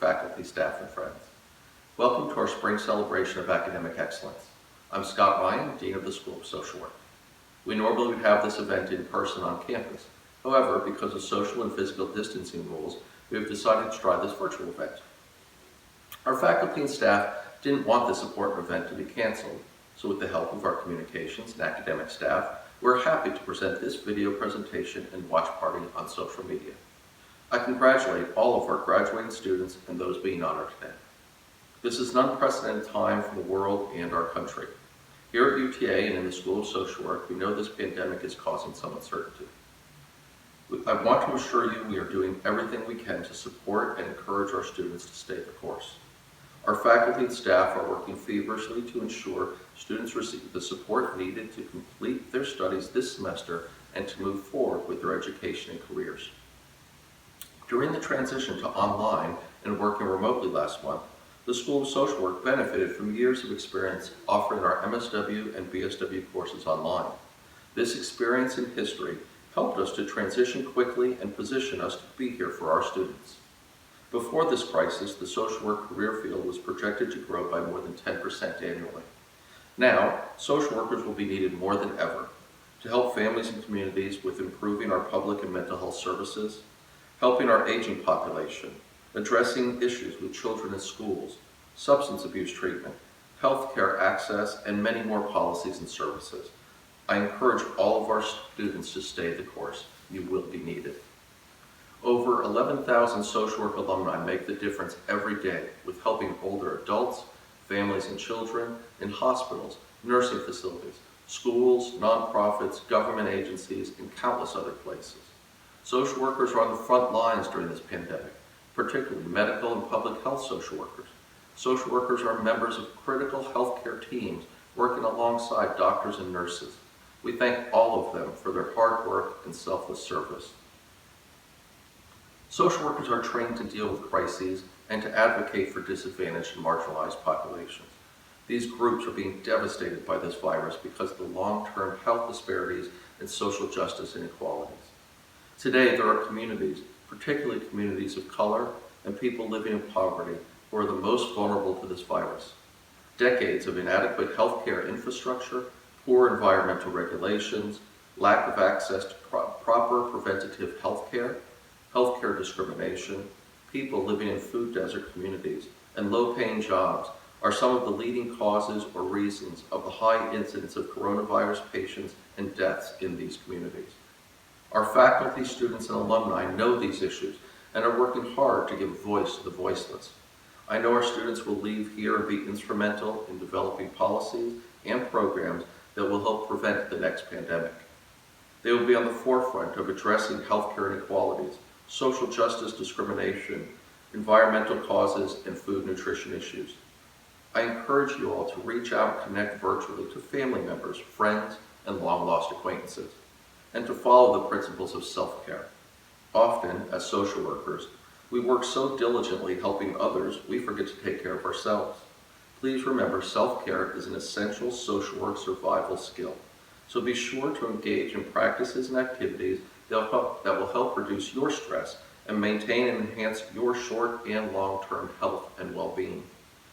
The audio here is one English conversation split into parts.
faculty, staff, and friends. Welcome to our spring celebration of academic excellence. I'm Scott Ryan, Dean of the School of Social Work. We normally would have this event in person on campus. However, because of social and physical distancing rules, we have decided to try this virtual event. Our faculty and staff didn't want this important event to be canceled, so with the help of our communications and academic staff, we're happy to present this video presentation and watch party on social media. I congratulate all of our graduating students and those being honored today. This is an unprecedented time for the world and our country. Here at UTA and in the School of Social Work, we know this pandemic is causing some uncertainty. I want to assure you we are doing everything we can to support and encourage our students to stay the course. Our faculty and staff are working feverishly to ensure students receive the support needed to complete their studies this semester and to move forward with their education and careers. During the transition to online and working remotely last month, the School of Social Work benefited from years of experience offering our MSW and BSW courses online. This experience and history helped us to transition quickly and position us to be here for our students. Before this crisis, the social work career field was projected to grow by more than 10% annually. Now, social workers will be needed more than ever to help families and communities with improving our public and mental health services, helping our aging population, addressing issues with children in schools, substance abuse treatment, healthcare access, and many more policies and services. I encourage all of our students to stay the course. You will be needed. Over 11,000 social work alumni make the difference every day with helping older adults, families and children in hospitals, nursing facilities, schools, nonprofits, government agencies, and countless other places. Social workers are on the front lines during this pandemic, particularly medical and public health social workers. Social workers are members of critical healthcare teams working alongside doctors and nurses. We thank all of them for their hard work and selfless service. Social workers are trained to deal with crises and to advocate for disadvantaged and marginalized populations. These groups are being devastated by this virus because of the long-term health disparities and social justice inequalities. Today, there are communities, particularly communities of color and people living in poverty, who are the most vulnerable to this virus. Decades of inadequate healthcare infrastructure, poor environmental regulations, lack of access to proper preventative healthcare, healthcare discrimination, people living in food desert communities, and low-paying jobs are some of the leading causes or reasons of the high incidence of coronavirus patients and deaths in these communities. Our faculty, students, and alumni know these issues and are working hard to give voice to the voiceless. I know our students will leave here and be instrumental in developing policies and programs that will help prevent the next pandemic. They will be on the forefront of addressing healthcare inequalities, social justice discrimination, environmental causes, and food nutrition issues. I encourage you all to reach out and connect virtually to family members, friends, and long-lost acquaintances, and to follow the principles of self-care. Often, as social workers, we work so diligently helping others, we forget to take care of ourselves. Please remember, self-care is an essential social work survival skill. So be sure to engage in practices and activities that will help reduce your stress and maintain and enhance your short and long-term health and well-being.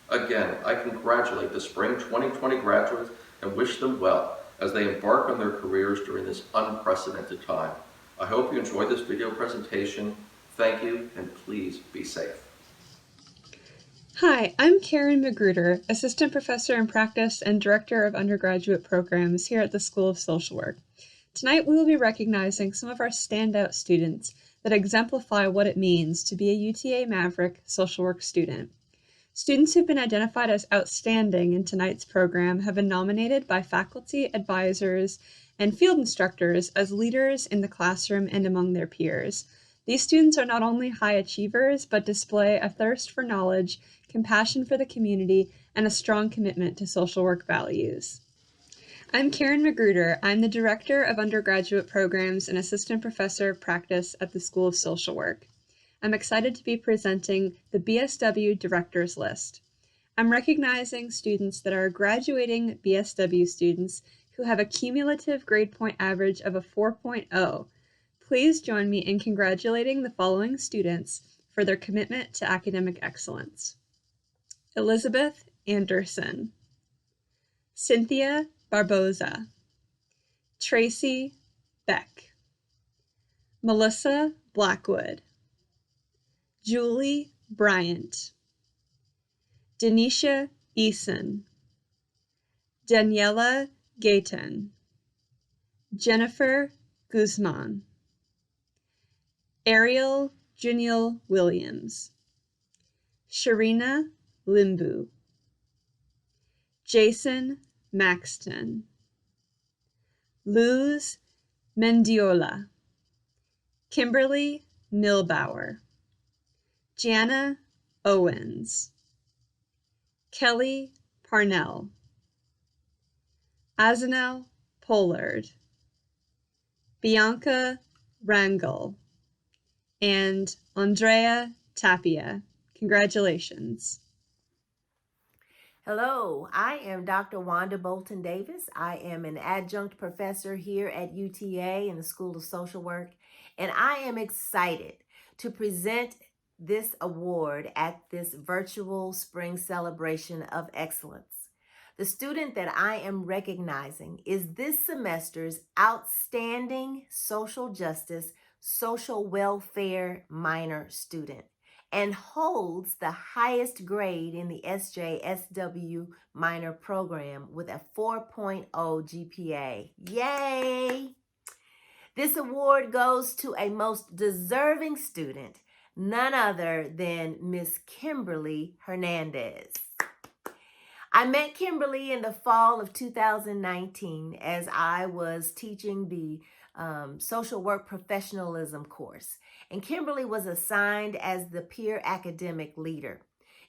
Again, I congratulate the Spring 2020 graduates and wish them well as they embark on their careers during this unprecedented time. I hope you enjoyed this video presentation. Thank you, and please be safe. Hi, I'm Karen Magruder, Assistant Professor in Practice and Director of Undergraduate Programs here at the School of Social Work. Tonight we will be recognizing some of our standout students that exemplify what it means to be a UTA Maverick social work student. Students who've been identified as outstanding in tonight's program have been nominated by faculty, advisors, and field instructors as leaders in the classroom and among their peers. These students are not only high achievers, but display a thirst for knowledge, compassion for the community, and a strong commitment to social work values. I'm Karen Magruder. I'm the Director of Undergraduate Programs and Assistant Professor of Practice at the School of Social Work. I'm excited to be presenting the BSW Directors List. I'm recognizing students that are graduating BSW students who have a cumulative grade point average of a 4.0. Please join me in congratulating the following students for their commitment to academic excellence. Elizabeth Anderson, Cynthia Barboza, Tracy Beck, Melissa Blackwood, Julie Bryant, Denisha Eason, Daniela Gayton, Jennifer Guzman, Ariel Juniel Williams, Sharina LIMBU, Jason Maxton, Luz Mendiola, Kimberly Milbauer, Jana Owens, Kelly Parnell, Azanel Pollard, Bianca Rangel, and Andrea Tapia. Congratulations. Hello, I am Dr. Wanda Bolton Davis. I am an adjunct professor here at UTA in the School of Social Work, and I am excited to present this award at this virtual spring celebration of excellence. The student that I am recognizing is this semester's outstanding social justice, social welfare minor student, and holds the highest grade in the SJSW minor program with a 4.0 GPA. Yay! This award goes to a most deserving student, none other than Miss Kimberly Hernandez. I met Kimberly in the fall of 2019 as I was teaching the social work professionalism course, and Kimberly was assigned as the peer academic leader.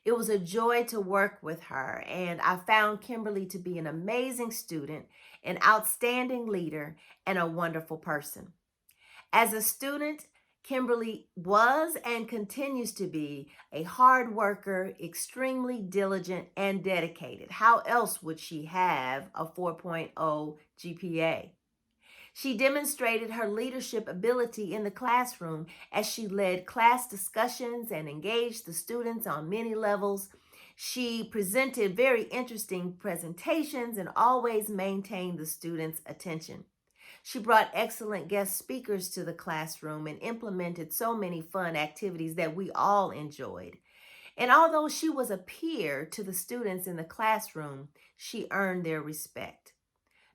It was a joy to work with her, and I found Kimberly to be an amazing student, an outstanding leader, and a wonderful person. As a student, Kimberly was and continues to be a hard worker, extremely diligent, and dedicated. How else would she have a 4.0 GPA? She demonstrated her leadership ability in the classroom as she led class discussions and engaged the students on many levels. She presented very interesting presentations and always maintained the students' attention. She brought excellent guest speakers to the classroom and implemented so many fun activities that we all enjoyed. And although she was a peer to the students in the classroom, she earned their respect.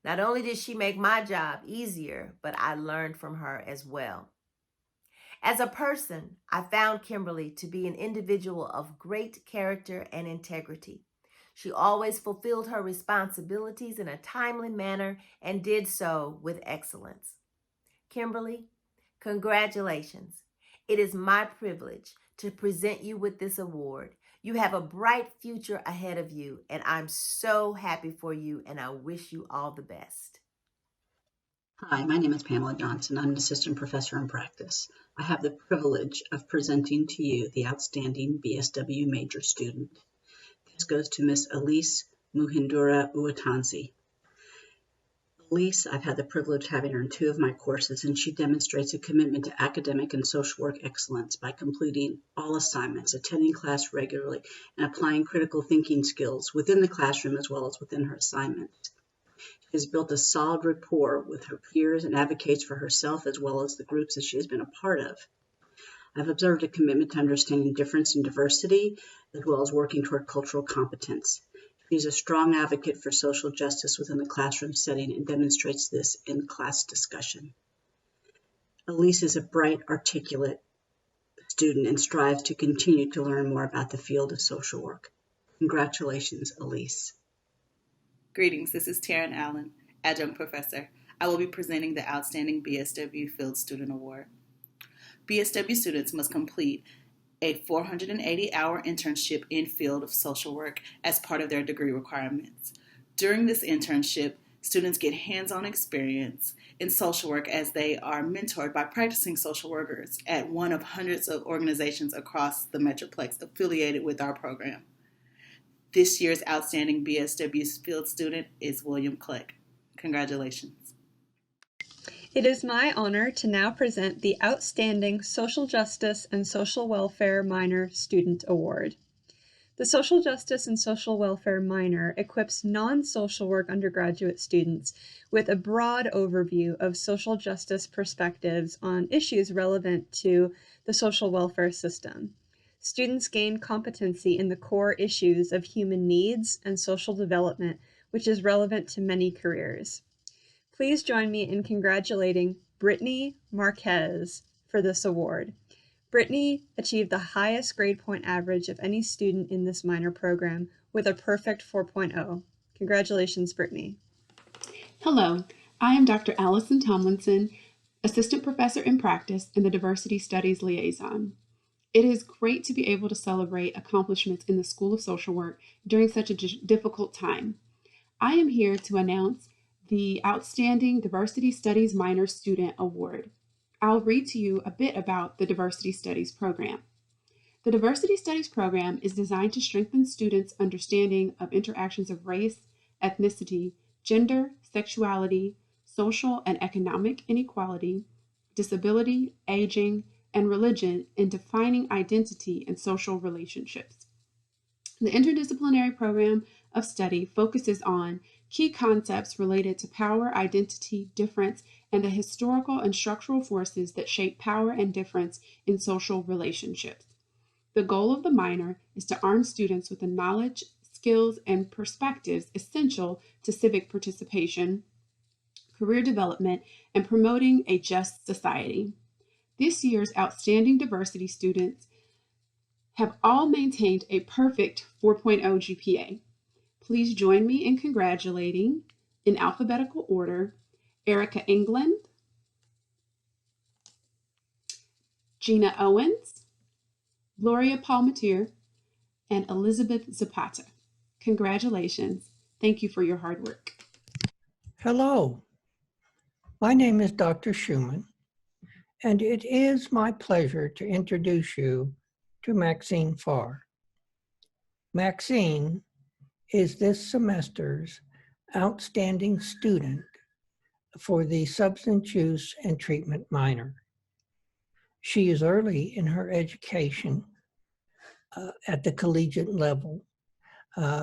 Not only did she make my job easier, but I learned from her as well. As a person, I found Kimberly to be an individual of great character and integrity. She always fulfilled her responsibilities in a timely manner and did so with excellence. Kimberly, congratulations. It is my privilege to present you with this award. You have a bright future ahead of you, and I'm so happy for you, and I wish you all the best. Hi, my name is Pamela Johnson. I'm an assistant professor in practice. I have the privilege of presenting to you the outstanding BSW major student. This goes to Miss Elise Muhindura UWITONZE. Elise, I've had the privilege of having her in 2 of my courses, and she demonstrates a commitment to academic and social work excellence by completing all assignments, attending class regularly, and applying critical thinking skills within the classroom as well as within her assignments. She has built a solid rapport with her peers and advocates for herself as well as the groups that she has been a part of. I've observed a commitment to understanding difference and diversity, as well as working toward cultural competence. She's a strong advocate for social justice within the classroom setting and demonstrates this in class discussion. Elise is a bright, articulate student and strives to continue to learn more about the field of social work. Congratulations, Elise. Greetings, this is TRAN Allen, adjunct professor. I will be presenting the Outstanding BSW Field Student Award. BSW students must complete a 480-hour internship in field of social work as part of their degree requirements. During this internship, students get hands-on experience in social work as they are mentored by practicing social workers at one of hundreds of organizations across the Metroplex affiliated with our program. This year's outstanding BSW field student is William KECK. Congratulations. It is my honor to now present the Outstanding Social Justice and Social Welfare Minor Student Award. The Social Justice and Social Welfare Minor equips non-social work undergraduate students with a broad overview of social justice perspectives on issues relevant to the social welfare system. Students gain competency in the core issues of human needs and social development, which is relevant to many careers. Please join me in congratulating Brittany Marquez for this award. Brittany achieved the highest grade point average of any student in this minor program with a perfect 4.0. Congratulations, Brittany. Hello, I am Dr. Allison Tomlinson, Assistant Professor in Practice and the Diversity Studies Liaison. It is great to be able to celebrate accomplishments in the School of Social Work during such a difficult time. I am here to announce the Outstanding Diversity Studies Minor Student Award. I'll read to you a bit about the Diversity Studies program. The Diversity Studies program is designed to strengthen students' understanding of interactions of race, ethnicity, gender, sexuality, social and economic inequality, disability, aging, and religion in defining identity and social relationships. The interdisciplinary program of study focuses on key concepts related to power, identity, difference, and the historical and structural forces that shape power and difference in social relationships. The goal of the minor is to arm students with the knowledge, skills, and perspectives essential to civic participation, career development, and promoting a just society. This year's outstanding diversity students have all maintained a perfect 4.0 GPA. Please join me in congratulating, in alphabetical order, ERIKA England, Gina Owens, Gloria Palmatier, and Elizabeth Zapata. Congratulations. Thank you for your hard work. Hello, my name is Dr. Schumann, and it is my pleasure to introduce you to Maxine PHARR. Maxine is this semester's outstanding student for the Substance Use and Treatment minor. She is early in her education at the collegiate level,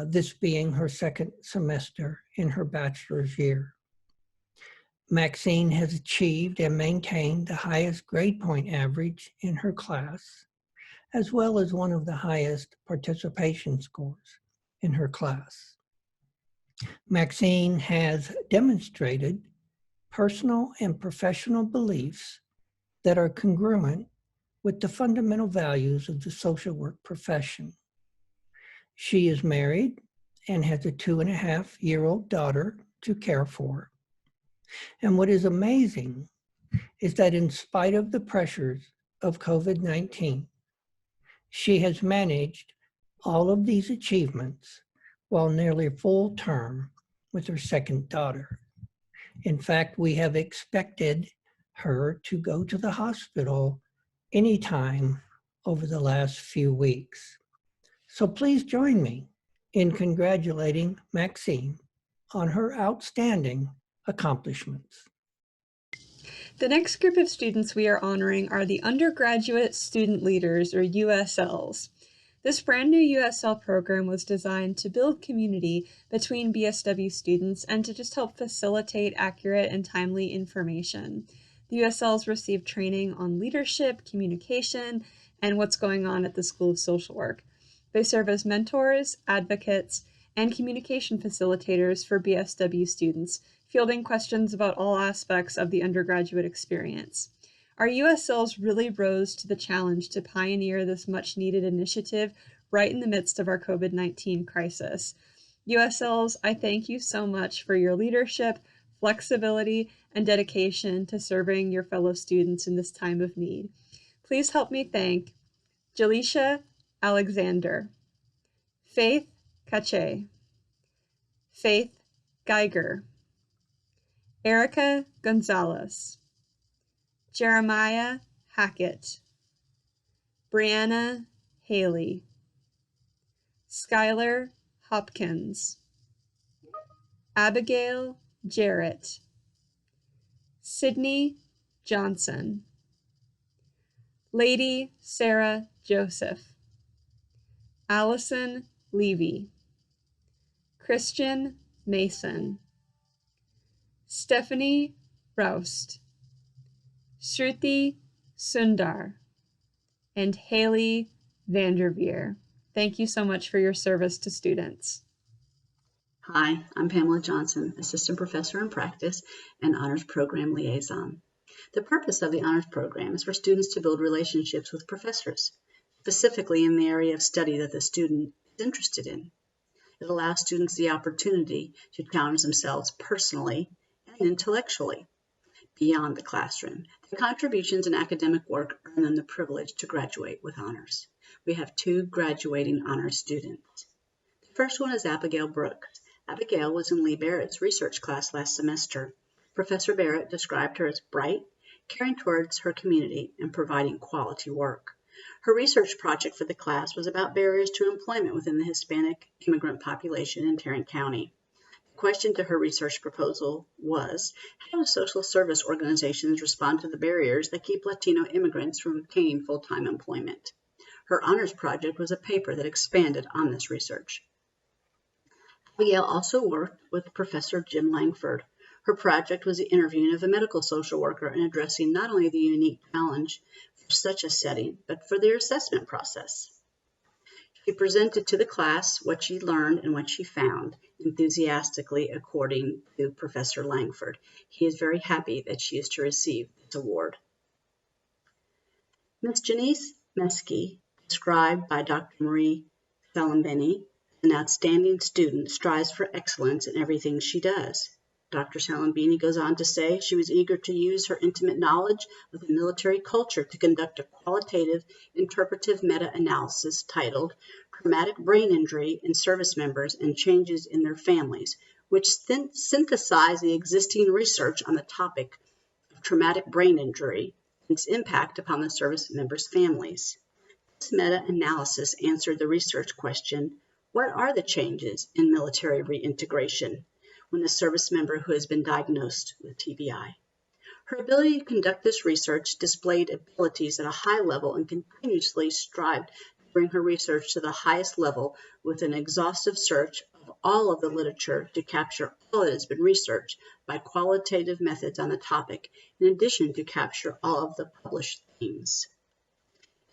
this being her second semester in her bachelor's year. Maxine has achieved and maintained the highest grade point average in her class, as well as one of the highest participation scores in her class. Maxine has demonstrated personal and professional beliefs that are congruent with the fundamental values of the social work profession. She is married and has a 2.5-year-old daughter to care for. And what is amazing is that in spite of the pressures of COVID-19, she has managed all of these achievements while nearly full term with her second daughter. In fact, we have expected her to go to the hospital anytime over the last few weeks. So please join me in congratulating Maxine on her outstanding accomplishments. The next group of students we are honoring are the Undergraduate Student Leaders, or USLs. This brand new USL program was designed to build community between BSW students and to just help facilitate accurate and timely information. The USLs receive training on leadership, communication, and what's going on at the School of Social Work. They serve as mentors, advocates, and communication facilitators for BSW students, fielding questions about all aspects of the undergraduate experience. Our USLs really rose to the challenge to pioneer this much-needed initiative right in the midst of our COVID-19 crisis. USLs, I thank you so much for your leadership, flexibility, and dedication to serving your fellow students in this time of need. Please help me thank GELISHA Alexander, Faith Cache, Faith Geiger, ERIKA Gonzalez, Jeremiah Hackett, Brianna Haley, Skylar Hopkins, Abigail Jarrett, Sydney Johnson, Lady Sarah Joseph, Allison Levy, Christian Mason, Stephanie Roust, Shruti Sundar, and Hailey Vanderveer. Thank you so much for your service to students. Hi, I'm Pamela Johnson, Assistant Professor in Practice and Honors Program Liaison. The purpose of the Honors Program is for students to build relationships with professors, specifically in the area of study that the student is interested in. It allows students the opportunity to challenge themselves personally and intellectually beyond the classroom. Their contributions in academic work earn them the privilege to graduate with honors. We have 2 graduating honors students. The first one is Abigail Brooks. Abigail was in Lee Barrett's research class last semester. Professor Barrett described her as bright, caring towards her community, and providing quality work. Her research project for the class was about barriers to employment within the Hispanic immigrant population in Tarrant County. The question to her research proposal was, how do social service organizations respond to the barriers that keep Latino immigrants from obtaining full-time employment? Her honors project was a paper that expanded on this research. Abigail also worked with Professor Jim Langford. Her project was the interviewing of a medical social worker and addressing not only the unique challenge for such a setting, but for their assessment process. She presented to the class what she learned and what she found, enthusiastically according to Professor Langford. He is very happy that she is to receive this award. Ms. Janice Meske, described by Dr. Marie Salambeni, an outstanding student, strives for excellence in everything she does. Dr. Salambini goes on to say she was eager to use her intimate knowledge of the military culture to conduct a qualitative interpretive meta-analysis titled Traumatic Brain Injury in Service Members and Changes in Their Families, which synthesized the existing research on the topic of traumatic brain injury and its impact upon the service members' families. This meta-analysis answered the research question, what are the changes in military reintegration when the service member who has been diagnosed with TBI? Her ability to conduct this research displayed abilities at a high level and continuously strived to bring her research to the highest level with an exhaustive search of all of the literature to capture all that has been researched by qualitative methods on the topic, in addition to capture all of the published themes.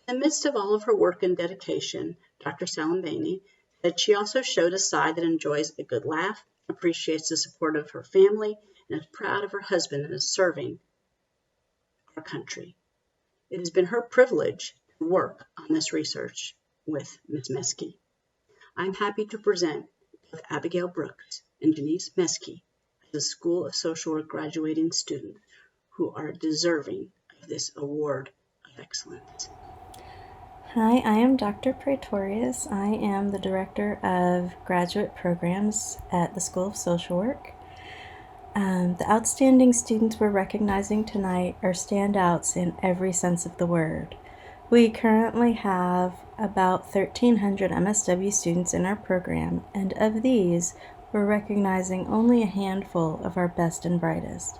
In the midst of all of her work and dedication, Dr. Salambani said she also showed a side that enjoys a good laugh, appreciates the support of her family, and is proud of her husband and is serving our country. It has been her privilege to work on this research with Ms. Meske. I'm happy to present both Abigail Brooks and Janice Meske as a School of Social Work graduating student who are deserving of this award of excellence. Hi, I am Dr. Praetorius. I am the Director of Graduate Programs at the School of Social Work. The outstanding students we're recognizing tonight are standouts in every sense of the word. We currently have about 1,300 MSW students in our program, and of these, we're recognizing only a handful of our best and brightest.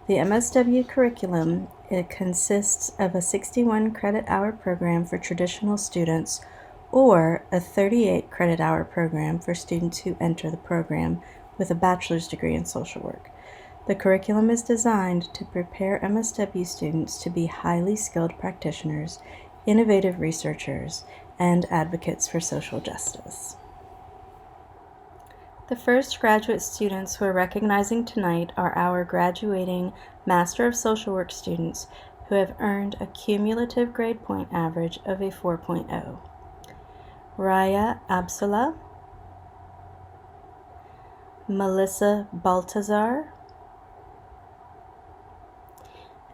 The MSW curriculum, it consists of a 61 credit hour program for traditional students or a 38 credit hour program for students who enter the program with a bachelor's degree in social work. The curriculum is designed to prepare MSW students to be highly skilled practitioners, innovative researchers, and advocates for social justice. The first graduate students we're recognizing tonight are our graduating Master of Social Work students who have earned a cumulative grade point average of a 4.0. Raya Absala, Melissa Baltazar,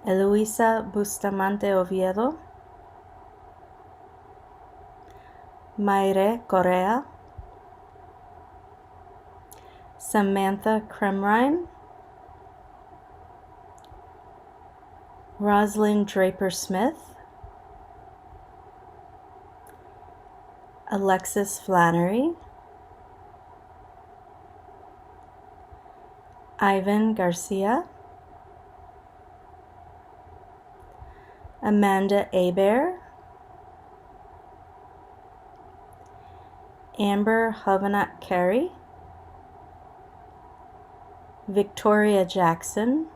Eloisa Bustamante Oviedo, Mayre Correa, Samantha Kremrine, Rosalind Draper-Smith, Alexis Flannery, Ivan Garcia, Amanda Aber, Amber Havanat Carey, Victoria Jackson,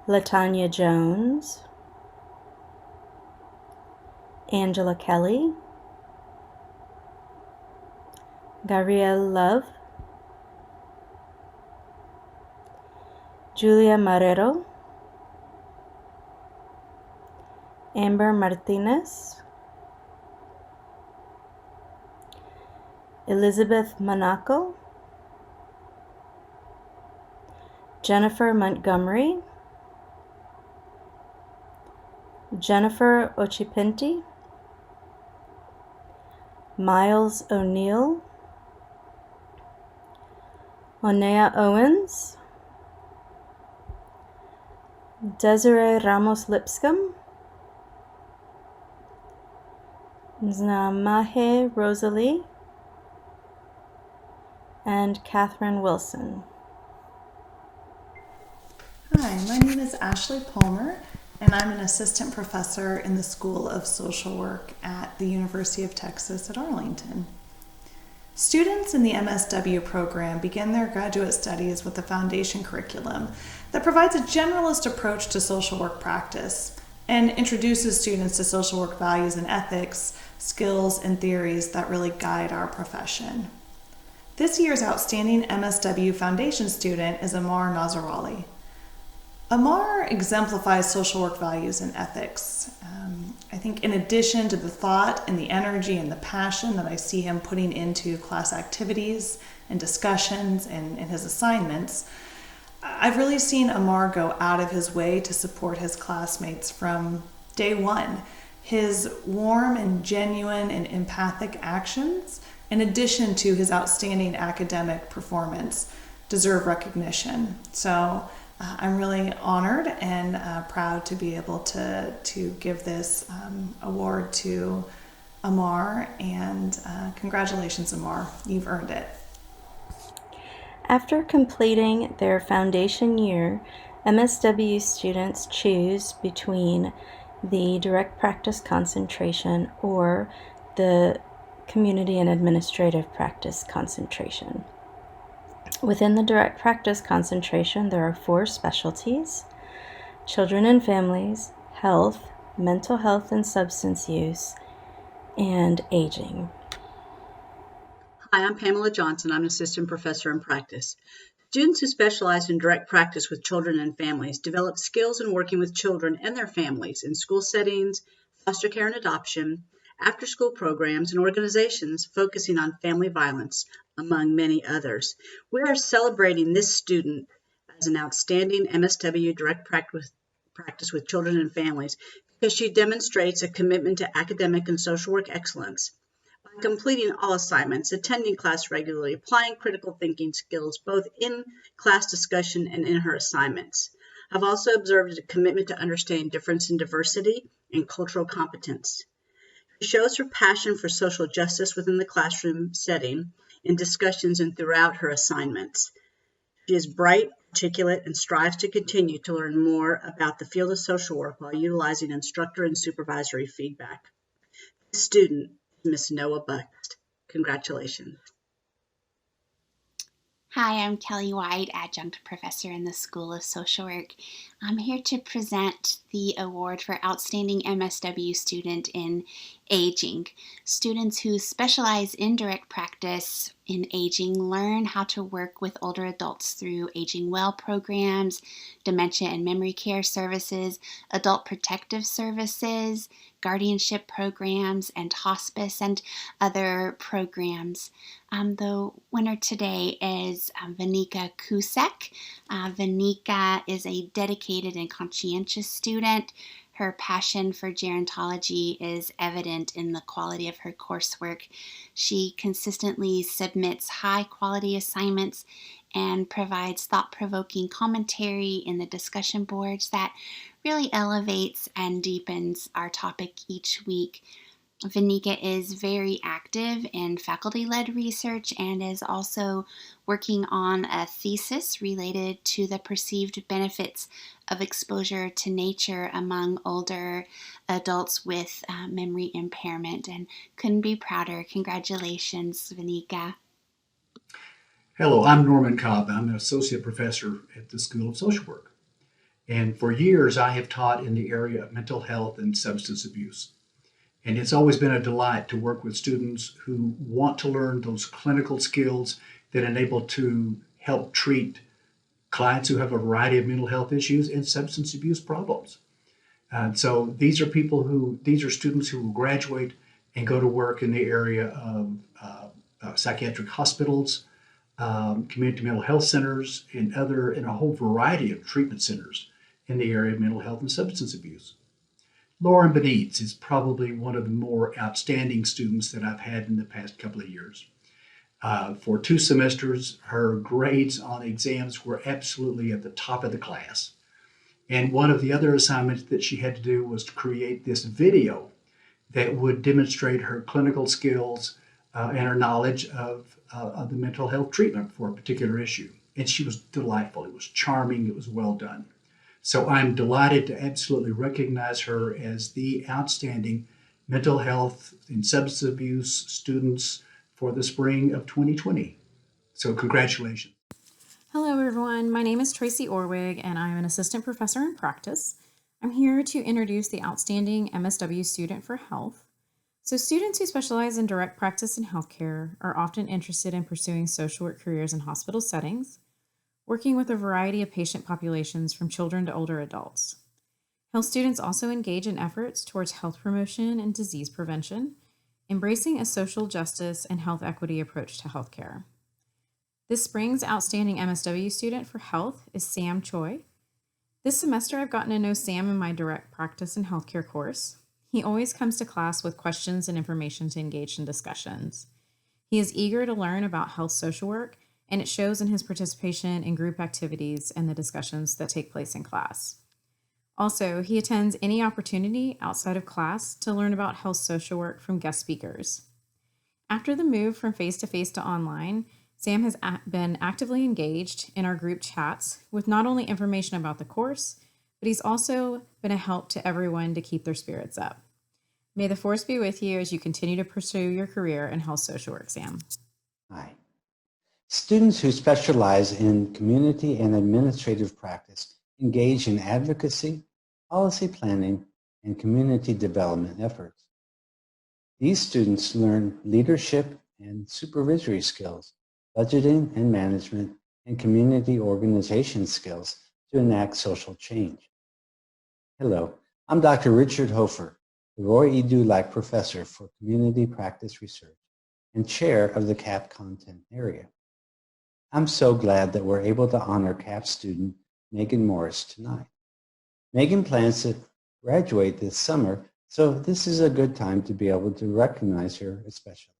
Latanya Jones, Angela Kelly, Gabrielle Love, Julia Marrero, Amber Martinez, Elizabeth Monaco, Jennifer Montgomery, Jennifer Ochipinti, Miles O'Neill, Onea Owens, Desiree Ramos Lipscomb, Znamahe Rosalie, and Catherine Wilson. Hi, my name is Ashley Palmer, and I'm an assistant professor in the School of Social Work at the University of Texas at Arlington. Students in the MSW program begin their graduate studies with a foundation curriculum that provides a generalist approach to social work practice and introduces students to social work values and ethics, skills, and theories that really guide our profession. This year's outstanding MSW foundation student is AMMAR NAZARALI. AMMAR exemplifies social work values and ethics. I think in addition to the thought and the energy and the passion that I see him putting into class activities and discussions and his assignments, I've really seen AMMAR go out of his way to support his classmates from day one. His warm and genuine and empathic actions, in addition to his outstanding academic performance, deserve recognition. So I'm really honored and proud to be able to give this award to AMMAR, and congratulations, AMMAR, you've earned it. After completing their foundation year, MSW students choose between the direct practice concentration or the community and administrative practice concentration. Within the direct practice concentration, there are 4 specialties: children and families, health, mental health and substance use, and aging. Hi, I'm Pamela Johnson. I'm an assistant professor in practice. Students who specialize in direct practice with children and families develop skills in working with children and their families in school settings, foster care and adoption, after-school programs, and organizations focusing on family violence, among many others. We are celebrating this student as an outstanding MSW direct practice with children and families because she demonstrates a commitment to academic and social work excellence by completing all assignments, attending class regularly, applying critical thinking skills both in class discussion and in her assignments. I've also observed a commitment to understanding difference and diversity and cultural competence. She shows her passion for social justice within the classroom setting, in discussions and throughout her assignments. She is bright, articulate, and strives to continue to learn more about the field of social work while utilizing instructor and supervisory feedback. This student is Miss Noah BUXT. Congratulations. Hi, I'm Kelly White, adjunct professor in the School of Social Work. I'm here to present the award for Outstanding MSW Student in Aging. Students who specialize in direct practice in aging learn how to work with older adults through Aging Well programs, dementia and memory care services, adult protective services, guardianship programs, and hospice and other programs. The winner today is VENIECA KUSEK. VENIECA is a dedicated and conscientious student. Her passion for gerontology is evident in the quality of her coursework. She consistently submits high-quality assignments and provides thought-provoking commentary in the discussion boards that really elevates and deepens our topic each week. VENIECA is very active in faculty-led research and is also working on a thesis related to the perceived benefits of exposure to nature among older adults with memory impairment, and couldn't be prouder. Congratulations, VENIECA. Hello, I'm Norman Cobb. I'm an associate professor at the School of Social Work. And for years, I have taught in the area of mental health and substance abuse. And it's always been a delight to work with students who want to learn those clinical skills that enable to help treat clients who have a variety of mental health issues and substance abuse problems. So these are students who will graduate and go to work in the area of psychiatric hospitals, community mental health centers, and a whole variety of treatment centers in the area of mental health and substance abuse. Lauren Benitez is probably one of the more outstanding students that I've had in the past couple of years. For 2 semesters, her grades on exams were absolutely at the top of the class. And one of the other assignments that she had to do was to create this video that would demonstrate her clinical skills and her knowledge of the mental health treatment for a particular issue. And she was delightful. It was charming. It was well done. So I'm delighted to absolutely recognize her as the outstanding mental health and substance abuse students for the spring of 2020. So congratulations. Hello everyone, my name is Tracy Orwig and I'm an assistant professor in practice. I'm here to introduce the outstanding MSW student for health. So students who specialize in direct practice in healthcare are often interested in pursuing social work careers in hospital settings, working with a variety of patient populations from children to older adults. Health students also engage in efforts towards health promotion and disease prevention, embracing a social justice and health equity approach to healthcare. This spring's outstanding MSW student for health is Sam Choi. This semester I've gotten to know Sam in my direct practice in healthcare course. He always comes to class with questions and information to engage in discussions. He is eager to learn about health social work, and it shows in his participation in group activities and the discussions that take place in class. Also, he attends any opportunity outside of class to learn about health social work from guest speakers. After the move from face-to-face to online, Sam has been actively engaged in our group chats with not only information about the course, but he's also been a help to everyone to keep their spirits up. May the force be with you as you continue to pursue your career in health social work, Sam. Hi. Students who specialize in community and administrative practice engage in advocacy, policy planning, and community development efforts. These students learn leadership and supervisory skills, budgeting and management, and community organization skills to enact social change. Hello, I'm Dr. Richard Hofer, the Roy E. Dulac Professor for Community Practice Research and Chair of the CAP Content Area. I'm so glad that we're able to honor CAP student Megan Morris tonight. Megan plans to graduate this summer, so this is a good time to be able to recognize her especially.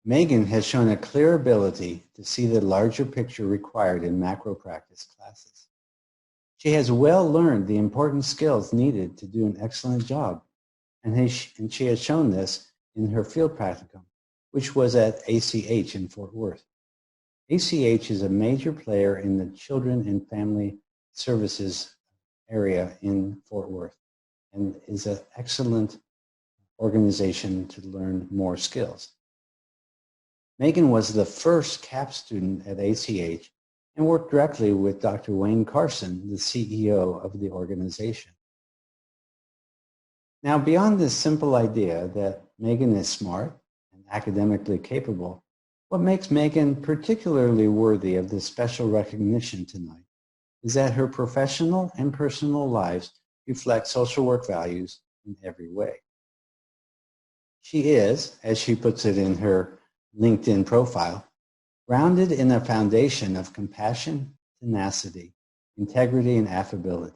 Megan has shown a clear ability to see the larger picture required in macro practice classes. She has well learned the important skills needed to do an excellent job, and she has shown this in her field practicum, which was at ACH in Fort Worth. ACH is a major player in the Children and Family Services area in Fort Worth and is an excellent organization to learn more skills. Megan was the first CAP student at ACH and worked directly with Dr. Wayne Carson, the CEO of the organization. Now, beyond this simple idea that Megan is smart and academically capable, what makes Megan particularly worthy of this special recognition tonight is that her professional and personal lives reflect social work values in every way. She is, as she puts it in her LinkedIn profile, grounded in a foundation of compassion, tenacity, integrity, and affability,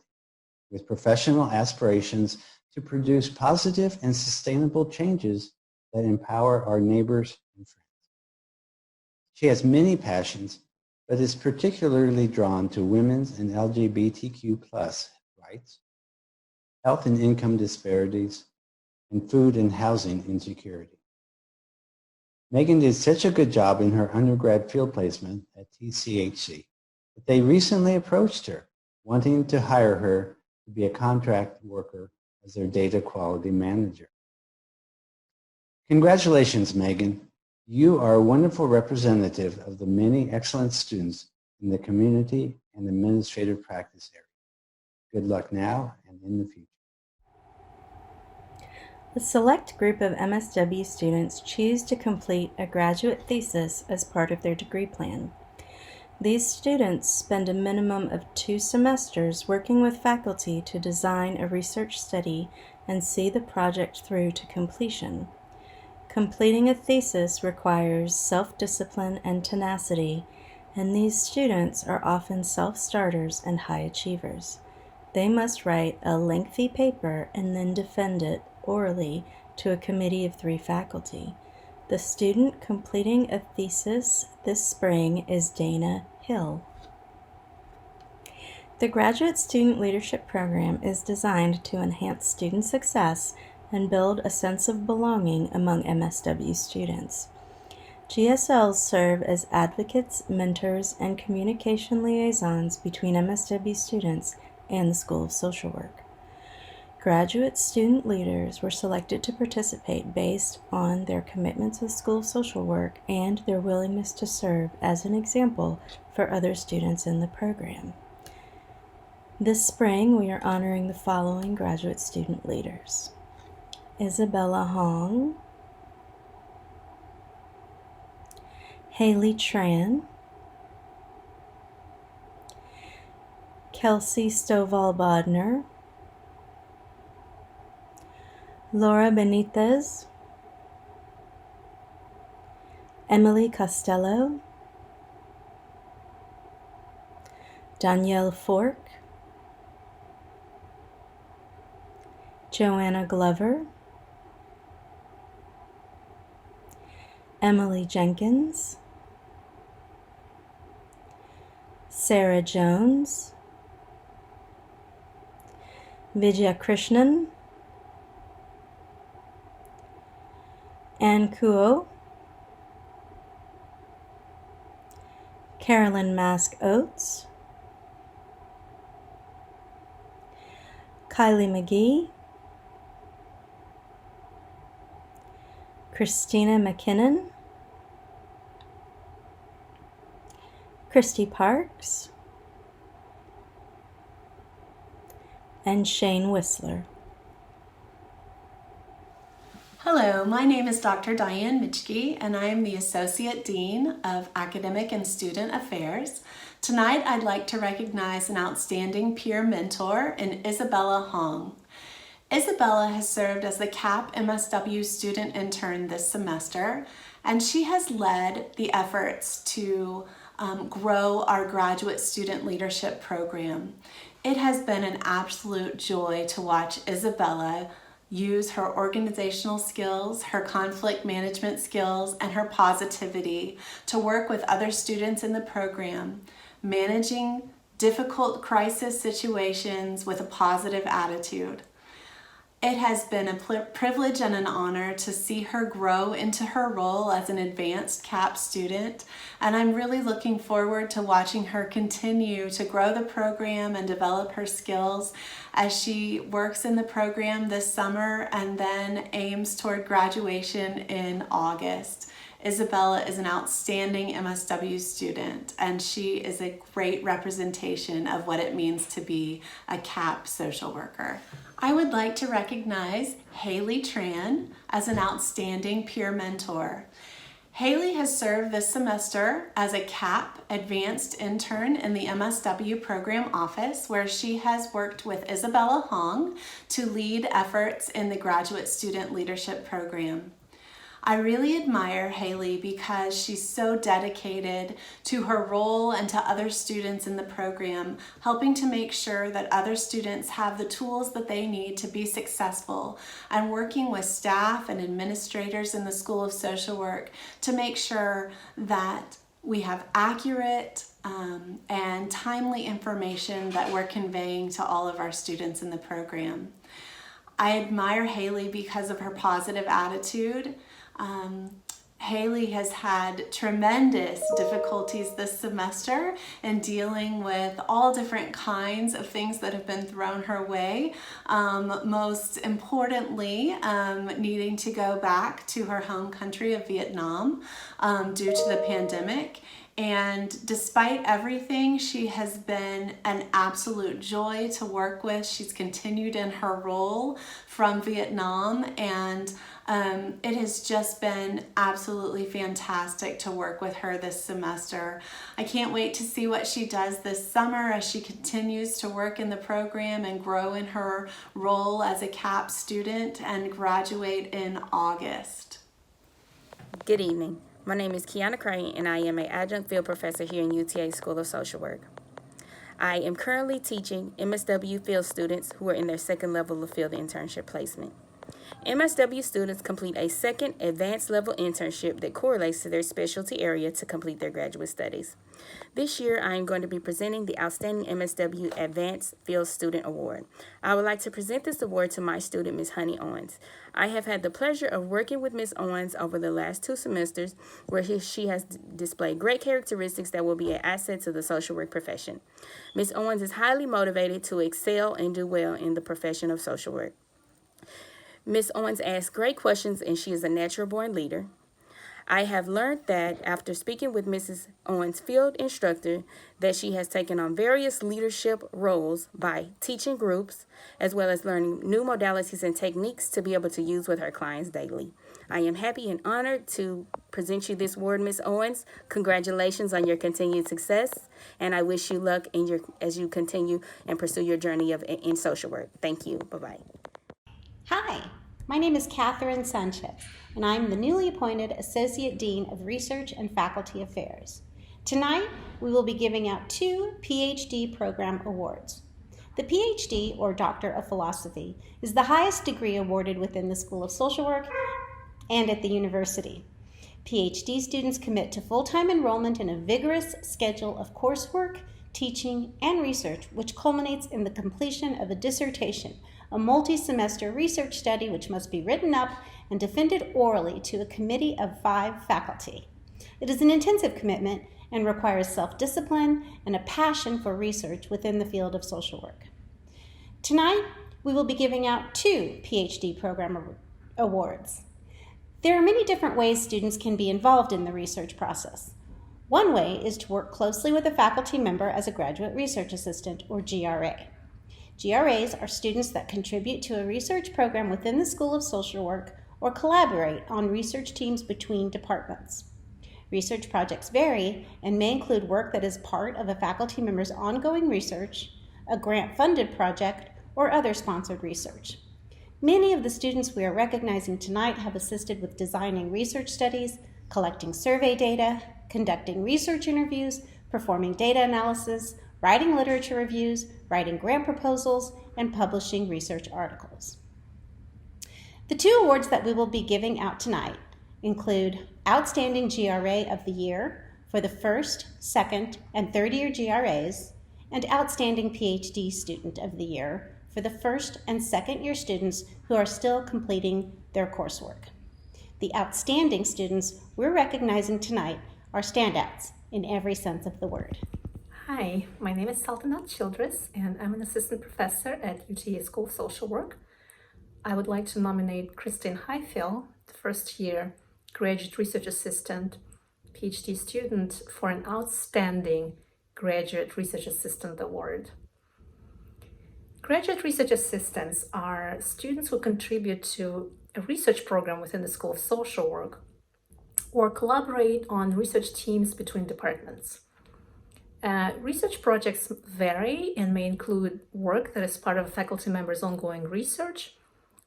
with professional aspirations to produce positive and sustainable changes that empower our neighbors and friends. She has many passions, but is particularly drawn to women's and LGBTQ+ rights, health and income disparities, and food and housing insecurity. Megan did such a good job in her undergrad field placement at TCHC that they recently approached her, wanting to hire her to be a contract worker as their data quality manager. Congratulations, Megan. You are a wonderful representative of the many excellent students in the community and administrative practice area. Good luck now and in the future. A select group of MSW students choose to complete a graduate thesis as part of their degree plan. These students spend a minimum of 2 semesters working with faculty to design a research study and see the project through to completion. Completing a thesis requires self-discipline and tenacity, and these students are often self-starters and high achievers. They must write a lengthy paper and then defend it orally to a committee of 3 faculty. The student completing a thesis this spring is Dana Hill. The Graduate Student Leadership Program is designed to enhance student success and build a sense of belonging among MSW students. GSLs serve as advocates, mentors, and communication liaisons between MSW students and the School of Social Work. Graduate student leaders were selected to participate based on their commitment to the School of Social Work and their willingness to serve as an example for other students in the program. This spring, we are honoring the following graduate student leaders: Isabella Hong, HAILEY TRAN, Kelsey Stovall-Bodner, Laura Benitez, Emily Costello, Danielle Fork, Joanna Glover, Emily Jenkins, Sarah Jones, Vijaya Krishnan, Ann Kuo, Carolyn Mask-Oates, Kylie McGee, Christina McKinnon, Christy Parks, and Shane Whistler. Hello, my name is Dr. Diane MIESCKE, and I am the Associate Dean of Academic and Student Affairs. Tonight, I'd like to recognize an outstanding peer mentor in Isabella Hong. Isabella has served as the CAP MSW student intern this semester, and she has led the efforts to grow our graduate student leadership program. It has been an absolute joy to watch Isabella use her organizational skills, her conflict management skills, and her positivity to work with other students in the program, managing difficult crisis situations with a positive attitude. It has been a privilege and an honor to see her grow into her role as an advanced CAP student, and I'm really looking forward to watching her continue to grow the program and develop her skills as she works in the program this summer and then aims toward graduation in August. Isabella is an outstanding MSW student, and she is a great representation of what it means to be a CAP social worker. I would like to recognize HAILEY TRAN as an outstanding peer mentor. HAILEY has served this semester as a CAP advanced intern in the MSW program office, where she has worked with Isabella Hong to lead efforts in the graduate student leadership program. I really admire HAILEY because she's so dedicated to her role and to other students in the program, helping to make sure that other students have the tools that they need to be successful, and working with staff and administrators in the School of Social Work to make sure that we have accurate and timely information that we're conveying to all of our students in the program. I admire Hailey because of her positive attitude. Hailey has had tremendous difficulties this semester in dealing with all different kinds of things that have been thrown her way. Most importantly, needing to go back to her home country of Vietnam due to the pandemic. And despite everything, she has been an absolute joy to work with. She's continued in her role from Vietnam, and it has just been absolutely fantastic to work with her this semester. I can't wait to see what she does this summer as she continues to work in the program and grow in her role as a CAP student and graduate in August. Good evening. My name is Kiana Crane, and I am an adjunct field professor here in UTA School of Social Work. I am currently teaching MSW field students who are in their second level of field internship placement. MSW students complete a second advanced level internship that correlates to their specialty area to complete their graduate studies. This year, I am going to be presenting the Outstanding MSW Advanced Field Student Award. I would like to present this award to my student, Ms. Honey Owens. I have had the pleasure of working with Ms. Owens over the last 2 semesters, where she has displayed great characteristics that will be an asset to the social work profession. Ms. Owens is highly motivated to excel and do well in the profession of social work. Ms. Owens asks great questions, and she is a natural-born leader. I have learned that after speaking with Mrs. Owens' field instructor that she has taken on various leadership roles by teaching groups, as well as learning new modalities and techniques to be able to use with her clients daily. I am happy and honored to present you this award, Ms. Owens. Congratulations on your continued success, and I wish you luck as you continue and pursue your journey in social work. Thank you. Bye-bye. Hi, my name is Catherine Sanchez, and I'm the newly appointed Associate Dean of Research and Faculty Affairs. Tonight, we will be giving out 2 PhD program awards. The PhD, or Doctor of Philosophy, is the highest degree awarded within the School of Social Work and at the university. PhD students commit to full-time enrollment in a vigorous schedule of coursework, teaching, and research, which culminates in the completion of a dissertation, a multi-semester research study which must be written up and defended orally to a committee of 5 faculty. It is an intensive commitment and requires self-discipline and a passion for research within the field of social work. Tonight, we will be giving out 2 PhD program awards. There are many different ways students can be involved in the research process. One way is to work closely with a faculty member as a graduate research assistant, or GRA. GRAs are students that contribute to a research program within the School of Social Work or collaborate on research teams between departments. Research projects vary and may include work that is part of a faculty member's ongoing research, a grant-funded project, or other sponsored research. Many of the students we are recognizing tonight have assisted with designing research studies, collecting survey data, conducting research interviews, performing data analysis, writing literature reviews, writing grant proposals, and publishing research articles. The 2 awards that we will be giving out tonight include Outstanding GRA of the Year for the first, second, and third-year GRAs, and Outstanding PhD Student of the Year for the first and second-year students who are still completing their coursework. The outstanding students we're recognizing tonight are standouts in every sense of the word. Hi, my name is Saltanat Childress, and I'm an assistant professor at UTA School of Social Work. I would like to nominate Christine HIGHFILL, the first-year graduate research assistant, PhD student, for an outstanding graduate research assistant award. Graduate research assistants are students who contribute to a research program within the School of Social Work or collaborate on research teams between departments. Research projects vary and may include work that is part of a faculty member's ongoing research,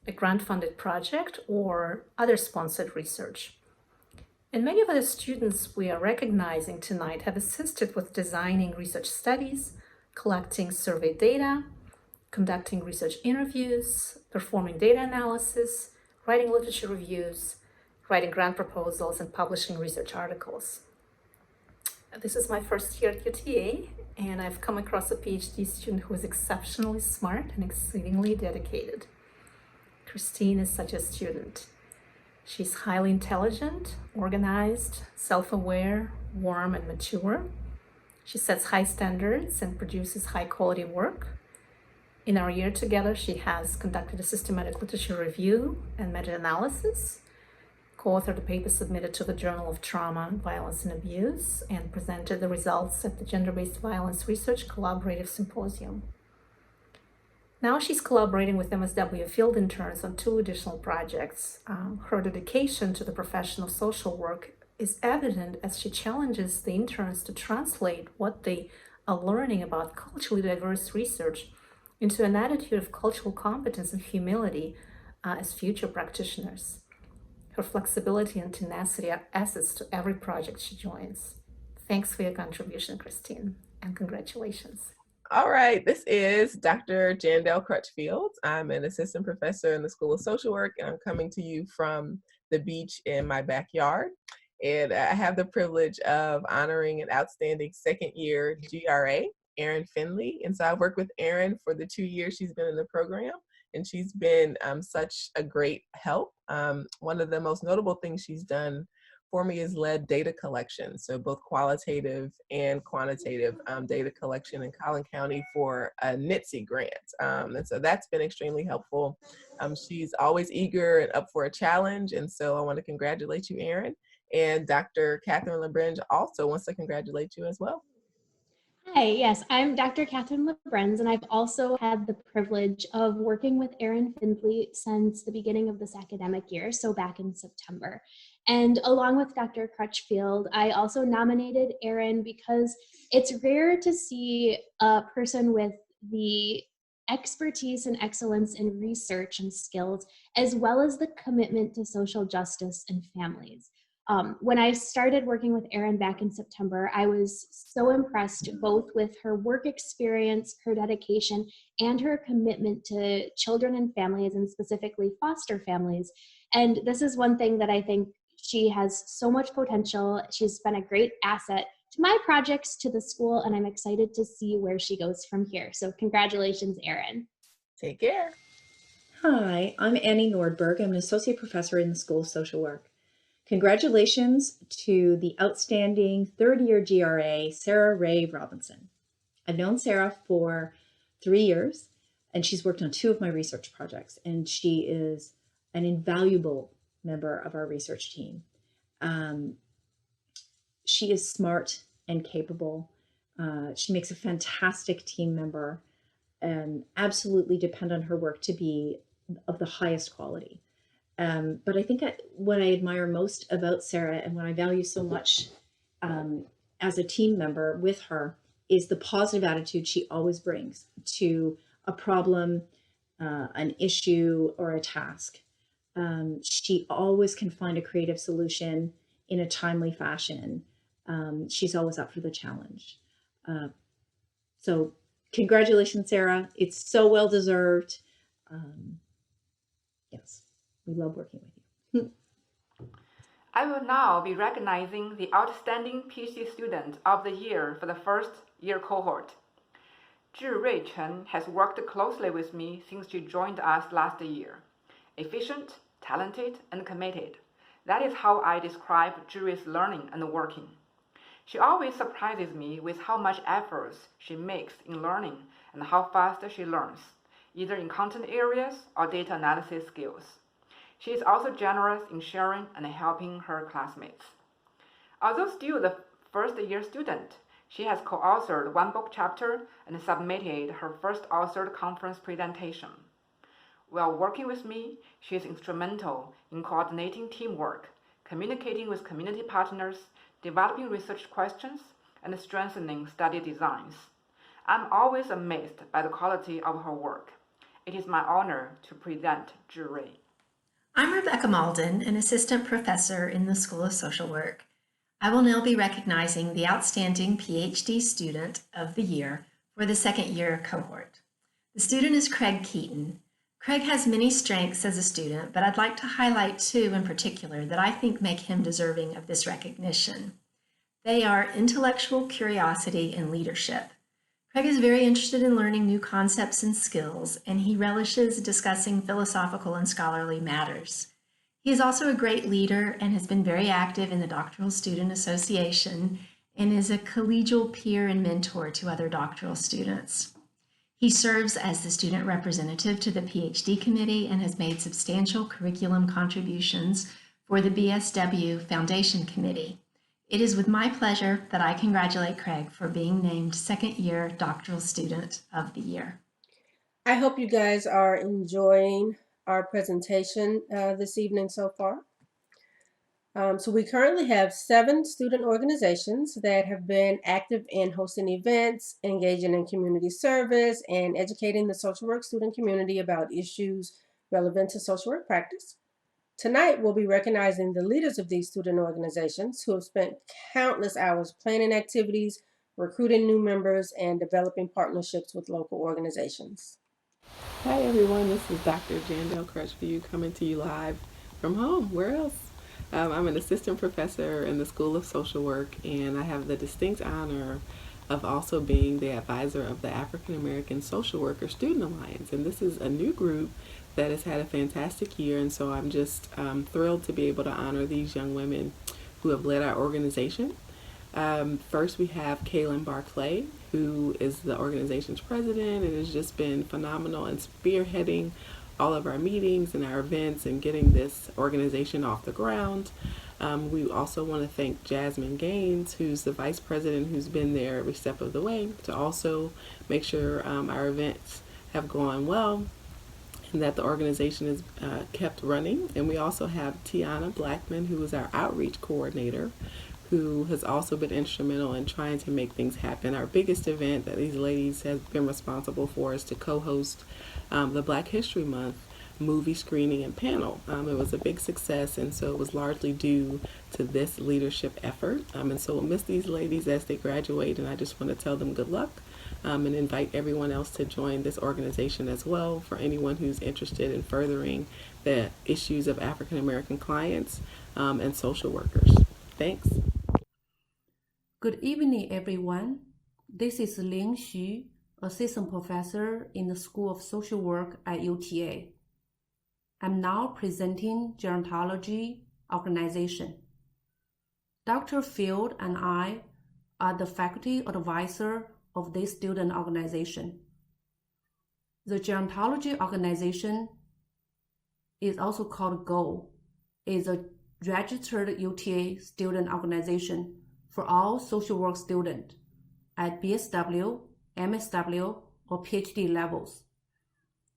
a grant-funded project, or other sponsored research. And many of the students we are recognizing tonight have assisted with designing research studies, collecting survey data, conducting research interviews, performing data analysis, writing literature reviews, writing grant proposals, and publishing research articles. This is my first year at UTA, and I've come across a PhD student who is exceptionally smart and exceedingly dedicated. Christine is such a student. She's highly intelligent, organized, self-aware, warm, and mature. She sets high standards and produces high-quality work. In our year together, she has conducted a systematic literature review and meta-analysis, co-authored a paper submitted to the Journal of Trauma, Violence, and Abuse, and presented the results at the Gender-Based Violence Research Collaborative Symposium. Now she's collaborating with MSW field interns on 2 additional projects. Her dedication to the profession of social work is evident as she challenges the interns to translate what they are learning about culturally diverse research into an attitude of cultural competence and humility as future practitioners. Her flexibility and tenacity are assets to every project she joins. Thanks for your contribution, Christine, and congratulations. All right, this is Dr. Jandel Crutchfield. I'm an assistant professor in the School of Social Work, and I'm coming to you from the beach in my backyard. And I have the privilege of honoring an outstanding second-year GRA, Erin Finley. And so I've worked with Erin for the 2 years she's been in the program, and she's been such a great help. One of the most notable things she's done for me is led data collection, so both qualitative and quantitative data collection in Collin County for a NITSE grant. And so that's been extremely helpful. She's always eager and up for a challenge, and so I want to congratulate you, Erin. And Dr. Catherine LeBringe also wants to congratulate you as well. Hi, yes, I'm Dr. Catherine LeBrenz, and I've also had the privilege of working with Erin Finley since the beginning of this academic year, so back in September. And along with Dr. Crutchfield, I also nominated Erin because it's rare to see a person with the expertise and excellence in research and skills, as well as the commitment to social justice and families. When I started working with Erin back in September, I was so impressed both with her work experience, her dedication, and her commitment to children and families, and specifically foster families. And this is one thing that I think she has so much potential. She's been a great asset to my projects, to the school, and I'm excited to see where she goes from here. So congratulations, Erin. Take care. Hi, I'm Annie Nordberg. I'm an associate professor in the School of Social Work. Congratulations to the outstanding third-year GRA, Sarah Ray Robinson. I've known Sarah for 3 years, and she's worked on 2 of my research projects, and she is an invaluable member of our research team. She is smart and capable. She makes a fantastic team member, and absolutely depend on her work to be of the highest quality. But I think what I admire most about Sarah, and what I value so much as a team member with her, is the positive attitude she always brings to a problem, an issue, or a task. She always can find a creative solution in a timely fashion. She's always up for the challenge. So congratulations, Sarah. It's so well deserved. Yes. We love working with you. I will now be recognizing the Outstanding PhD Student of the Year for the first year cohort. Zhirui Chen has worked closely with me since she joined us last year. Efficient, talented, and committed. That is how I describe Zhirui's learning and working. She always surprises me with how much effort she makes in learning and how fast she learns, either in content areas or data analysis skills. She is also generous in sharing and helping her classmates. Although still the first-year student, she has co-authored 1 book chapter and submitted her first authored conference presentation. While working with me, she is instrumental in coordinating teamwork, communicating with community partners, developing research questions, and strengthening study designs. I'm always amazed by the quality of her work. It is my honor to present Zhirui. I'm Rebecca Malden, an assistant professor in the School of Social Work. I will now be recognizing the Outstanding PhD Student of the Year for the second year cohort. The student is Craig Keaton. Craig has many strengths as a student, but I'd like to highlight 2 in particular that I think make him deserving of this recognition. They are intellectual curiosity and leadership. Craig is very interested in learning new concepts and skills, and he relishes discussing philosophical and scholarly matters. He is also a great leader and has been very active in the Doctoral Student Association and is a collegial peer and mentor to other doctoral students. He serves as the student representative to the PhD committee and has made substantial curriculum contributions for the BSW Foundation Committee. It is with my pleasure that I congratulate Craig for being named Second Year Doctoral Student of the Year. I hope you guys are enjoying our presentation this evening so far. So we currently have 7 student organizations that have been active in hosting events, engaging in community service, and educating the social work student community about issues relevant to social work practice. Tonight, we'll be recognizing the leaders of these student organizations who have spent countless hours planning activities, recruiting new members, and developing partnerships with local organizations. Hi everyone, this is Dr. Jandel Crutchfield coming to you live from home. Where else? I'm an assistant professor in the School of Social Work, and I have the distinct honor of also being the advisor of the African American Social Worker Student Alliance. And this is a new group that has had a fantastic year, and so I'm just thrilled to be able to honor these young women who have led our organization. First, we have Kaylin Barclay, who is the organization's president and has just been phenomenal in spearheading all of our meetings and our events and getting this organization off the ground. We also want to thank Jasmine Gaines, who's the vice president, who's been there every step of the way to also make sure our events have gone well and that the organization is kept running. And we also have Tiana Blackman, who is our outreach coordinator, who has also been instrumental in trying to make things happen. Our biggest event that these ladies have been responsible for is to co-host the Black History Month movie screening and panel. It was a big success, and so it was largely due to this leadership effort. And so we'll miss these ladies as they graduate, and I just want to tell them good luck and invite everyone else to join this organization as well for anyone who's interested in furthering the issues of African American clients and social workers. Thanks. Good evening, everyone. This is Ling Xu, Assistant Professor in the School of Social Work at UTA. I'm now presenting Gerontology Organization. Dr. Field and I are the faculty advisor of this student organization. The Gerontology Organization is also called GO, is a registered UTA student organization for all social work students at BSW, MSW, or PhD levels.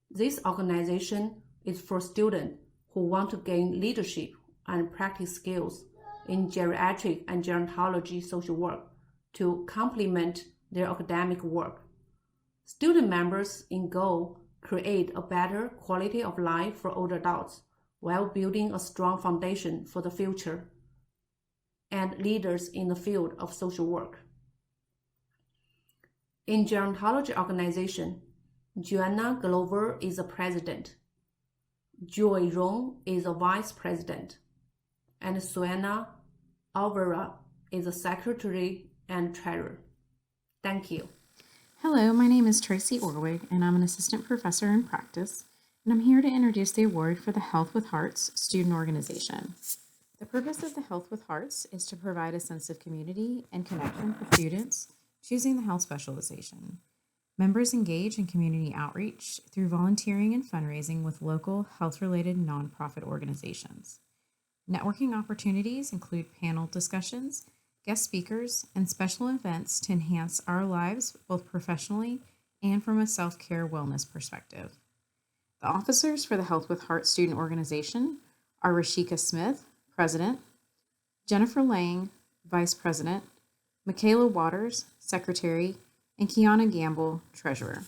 This organization is for students who want to gain leadership and practice skills in geriatric and gerontology social work to complement their academic work. Student members in GO create a better quality of life for older adults while building a strong foundation for the future and leaders in the field of social work. In Gerontology Organization, Joanna Glover is a president, Joy Rong is a vice president, and Suena Alvara is a secretary and treasurer. Thank you. Hello, my name is Tracy Orwig, and I'm an assistant professor in practice, and I'm here to introduce the award for the Health with Hearts student organization. The purpose of the Health with Hearts is to provide a sense of community and connection for students choosing the health specialization. Members engage in community outreach through volunteering and fundraising with local health-related nonprofit organizations. Networking opportunities include panel discussions, guest speakers, and special events to enhance our lives both professionally and from a self-care wellness perspective. The officers for the Health with Heart student organization are Rashika Smith, President, Jennifer Lang, Vice President, Michaela Waters, Secretary, and Kiana Gamble, Treasurer.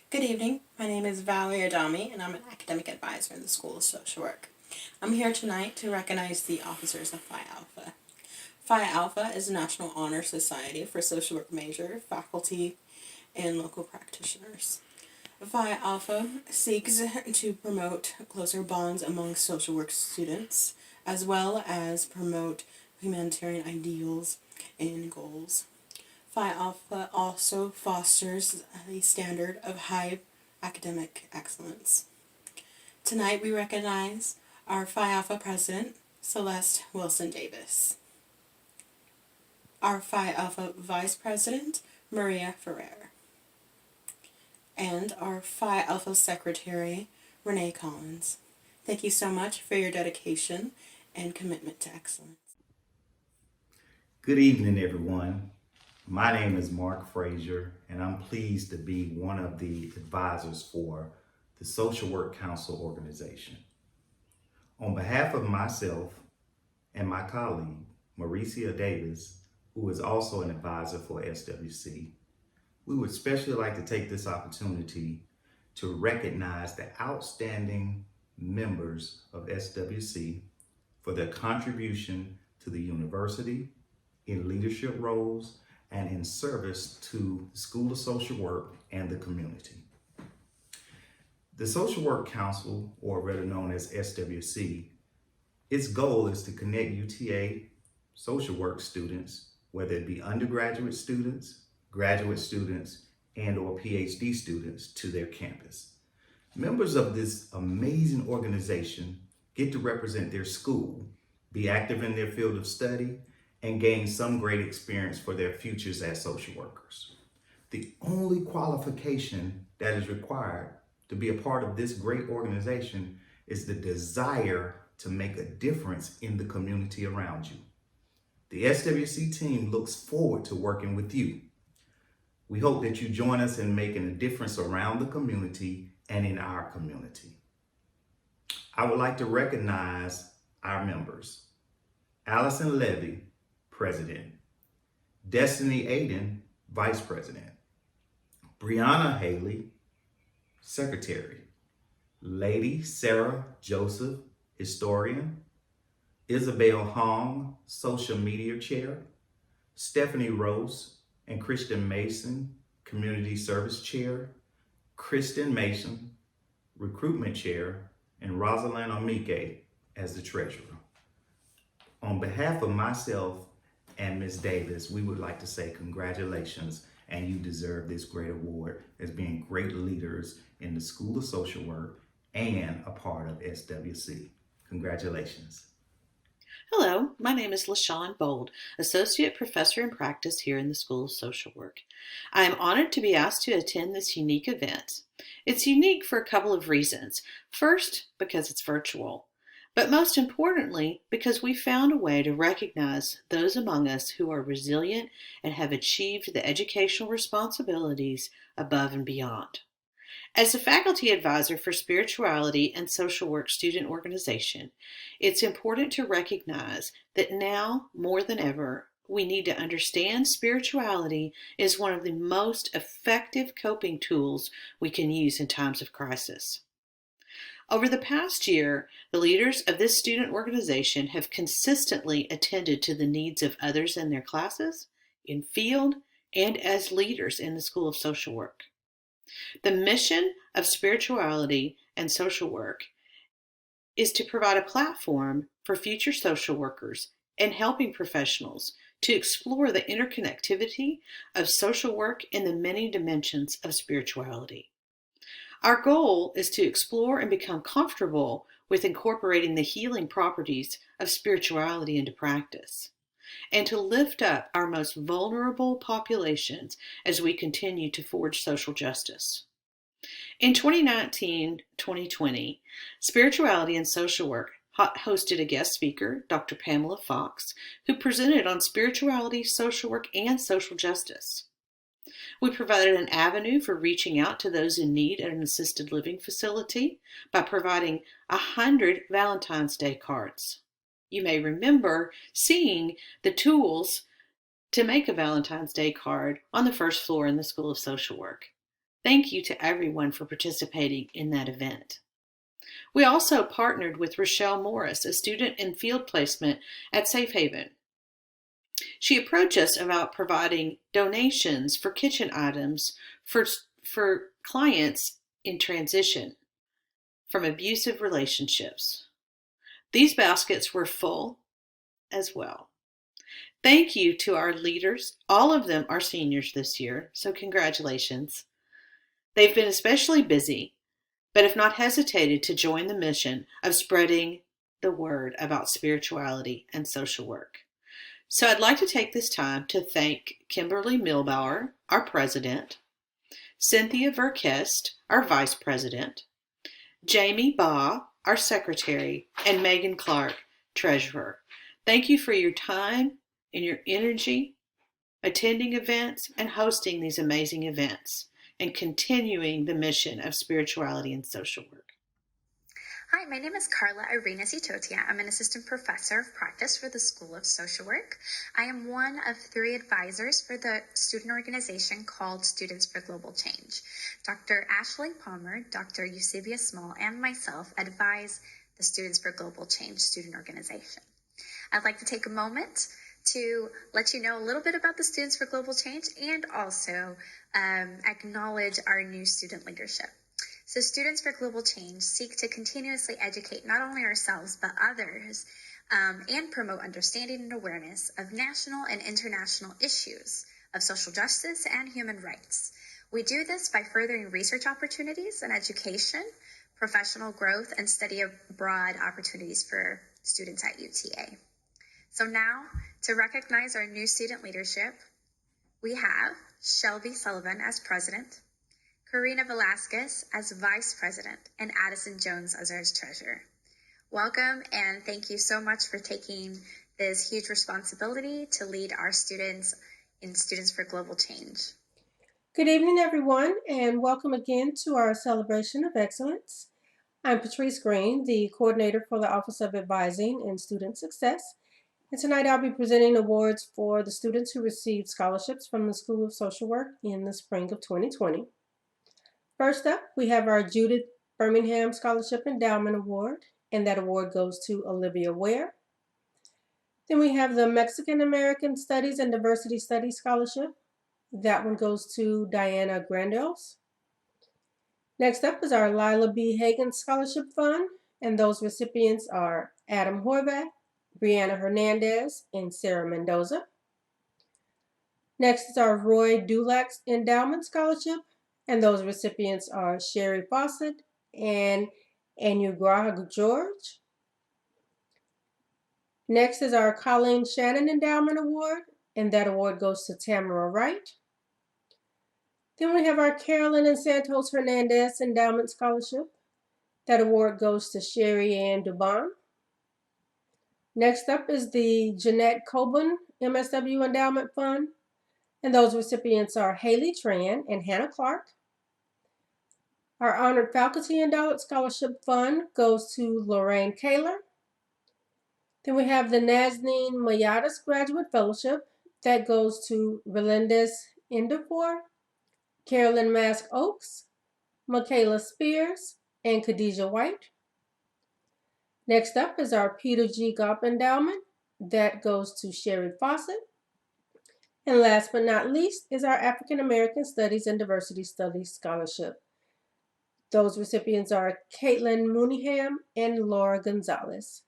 Good evening. My name is Valerie Adami, and I'm an academic advisor in the School of Social Work. I'm here tonight to recognize the officers of Phi Alpha. Phi Alpha is a National Honor Society for social work major, faculty, and local practitioners. Phi Alpha seeks to promote closer bonds among social work students, as well as promote humanitarian ideals and goals. Phi Alpha also fosters a standard of high academic excellence. Tonight we recognize our Phi Alpha President, Celeste Wilson Davis, our Phi Alpha Vice President, Maria Ferrer, and our Phi Alpha Secretary, Renee Collins. Thank you so much for your dedication and commitment to excellence. Good evening, everyone. My name is Mark Frazier, and I'm pleased to be one of the advisors for the Social Work Council organization. On behalf of myself and my colleague, Mauricia Davis, who is also an advisor for SWC, we would especially like to take this opportunity to recognize the outstanding members of SWC for their contribution to the university in leadership roles and in service to the School of Social Work and the community. The Social Work Council, or rather known as SWC, its goal is to connect UTA social work students, whether it be undergraduate students, graduate students, and or PhD students, to their campus. Members of this amazing organization get to represent their school, be active in their field of study, and gain some great experience for their futures as social workers. The only qualification that is required to be a part of this great organization is the desire to make a difference in the community around you. The SWC team looks forward to working with you. We hope that you join us in making a difference around the community and in our community. I would like to recognize our members. Allison Levy, President. Destiny Aiden, Vice President. Brianna Haley, Secretary. Lady Sarah Joseph, Historian. Isabel Hong, Social Media Chair. Stephanie Rose and Kristen Mason, Community Service Chair. Kristen Mason, Recruitment Chair, and Rosalind Omike as the Treasurer. On behalf of myself and Ms. Davis, we would like to say congratulations, and you deserve this great award as being great leaders in the School of Social Work and a part of SWC. Congratulations. Hello, my name is LaShawn Bold, Associate Professor in Practice here in the School of Social Work. I am honored to be asked to attend this unique event. It's unique for a couple of reasons. First, because it's virtual, but most importantly, because we found a way to recognize those among us who are resilient and have achieved the educational responsibilities above and beyond. As a faculty advisor for Spirituality and Social Work Student Organization, it's important to recognize that now, more than ever, we need to understand spirituality is one of the most effective coping tools we can use in times of crisis. Over the past year, the leaders of this student organization have consistently attended to the needs of others in their classes, in field, and as leaders in the School of Social Work. The mission of Spirituality and Social Work is to provide a platform for future social workers and helping professionals to explore the interconnectivity of social work in the many dimensions of spirituality. Our goal is to explore and become comfortable with incorporating the healing properties of spirituality into practice, and to lift up our most vulnerable populations as we continue to forge social justice. In 2019-2020, Spirituality and Social Work hosted a guest speaker, Dr. Pamela Fox, who presented on spirituality, social work, and social justice. We provided an avenue for reaching out to those in need at an assisted living facility by providing 100 Valentine's Day cards. You may remember seeing the tools to make a Valentine's Day card on the first floor in the School of Social Work. Thank you to everyone for participating in that event. We also partnered with Rochelle Morris, a student in field placement at Safe Haven. She approached us about providing donations for kitchen items for clients in transition from abusive relationships. These baskets were full as well. Thank you to our leaders. All of them are seniors this year, so congratulations. They've been especially busy, but have not hesitated to join the mission of spreading the word about spirituality and social work. So I'd like to take this time to thank Kimberly Milbauer, our president, Cynthia Verkest, our vice president, Jamie Baugh, our secretary, and Megan Clark, treasurer. Thank you for your time and your energy, attending events and hosting these amazing events, and continuing the mission of spirituality and social work. Hi, my name is Carla Irina Zitotia. I'm an assistant professor of practice for the School of Social Work. I am one of 3 advisors for the student organization called Students for Global Change. Dr. Ashley Palmer, Dr. Eusebia Small, and myself advise the Students for Global Change student organization. I'd like to take a moment to let you know a little bit about the Students for Global Change and also acknowledge our new student leadership. So Students for Global Change seek to continuously educate not only ourselves but others and promote understanding and awareness of national and international issues of social justice and human rights. We do this by furthering research opportunities and education, professional growth, and study abroad opportunities for students at UTA. So now, to recognize our new student leadership, we have Shelby Sullivan as president, Karina Velasquez as vice president, and Addison Jones as our treasurer. Welcome, and thank you so much for taking this huge responsibility to lead our students in Students for Global Change. Good evening, everyone, and welcome again to our celebration of excellence. I'm Patrice Green, the coordinator for the Office of Advising and Student Success. And tonight I'll be presenting awards for the students who received scholarships from the School of Social Work in the spring of 2020. First up, we have our Judith Birmingham Scholarship Endowment Award, and that award goes to Olivia Ware. Then we have the Mexican American Studies and Diversity Studies Scholarship. That one goes to Diana Grandos. Next up is our Lila B. Hagan Scholarship Fund, and those recipients are Adam Horvath, Brianna Hernandez, and Sarah Mendoza. Next is our Roy Dulac Endowment Scholarship, and those recipients are Sherry Fawcett and Anugrah George. Next is our Colleen Shannon Endowment Award, and that award goes to Tamara Wright. Then we have our Carolyn and Santos Hernandez Endowment Scholarship. That award goes to Sherry Ann Dubon. Next up is the Jeanette Coburn MSW Endowment Fund, and those recipients are Haley Tran and Hannah Clark. Our Honored Faculty Endowed Scholarship Fund goes to Lorraine Kaler. Then we have the Nazneen Mayadas Graduate Fellowship. That goes to Relendez Indafor, Carolyn Mask Oaks, Michaela Spears, and Khadijah White. Next up is our Peter G. Gopp Endowment. That goes to Sherry Fawcett. And last but not least is our African American Studies and Diversity Studies Scholarship. Those recipients are Caitlin Mooneyham and Laura Gonzalez.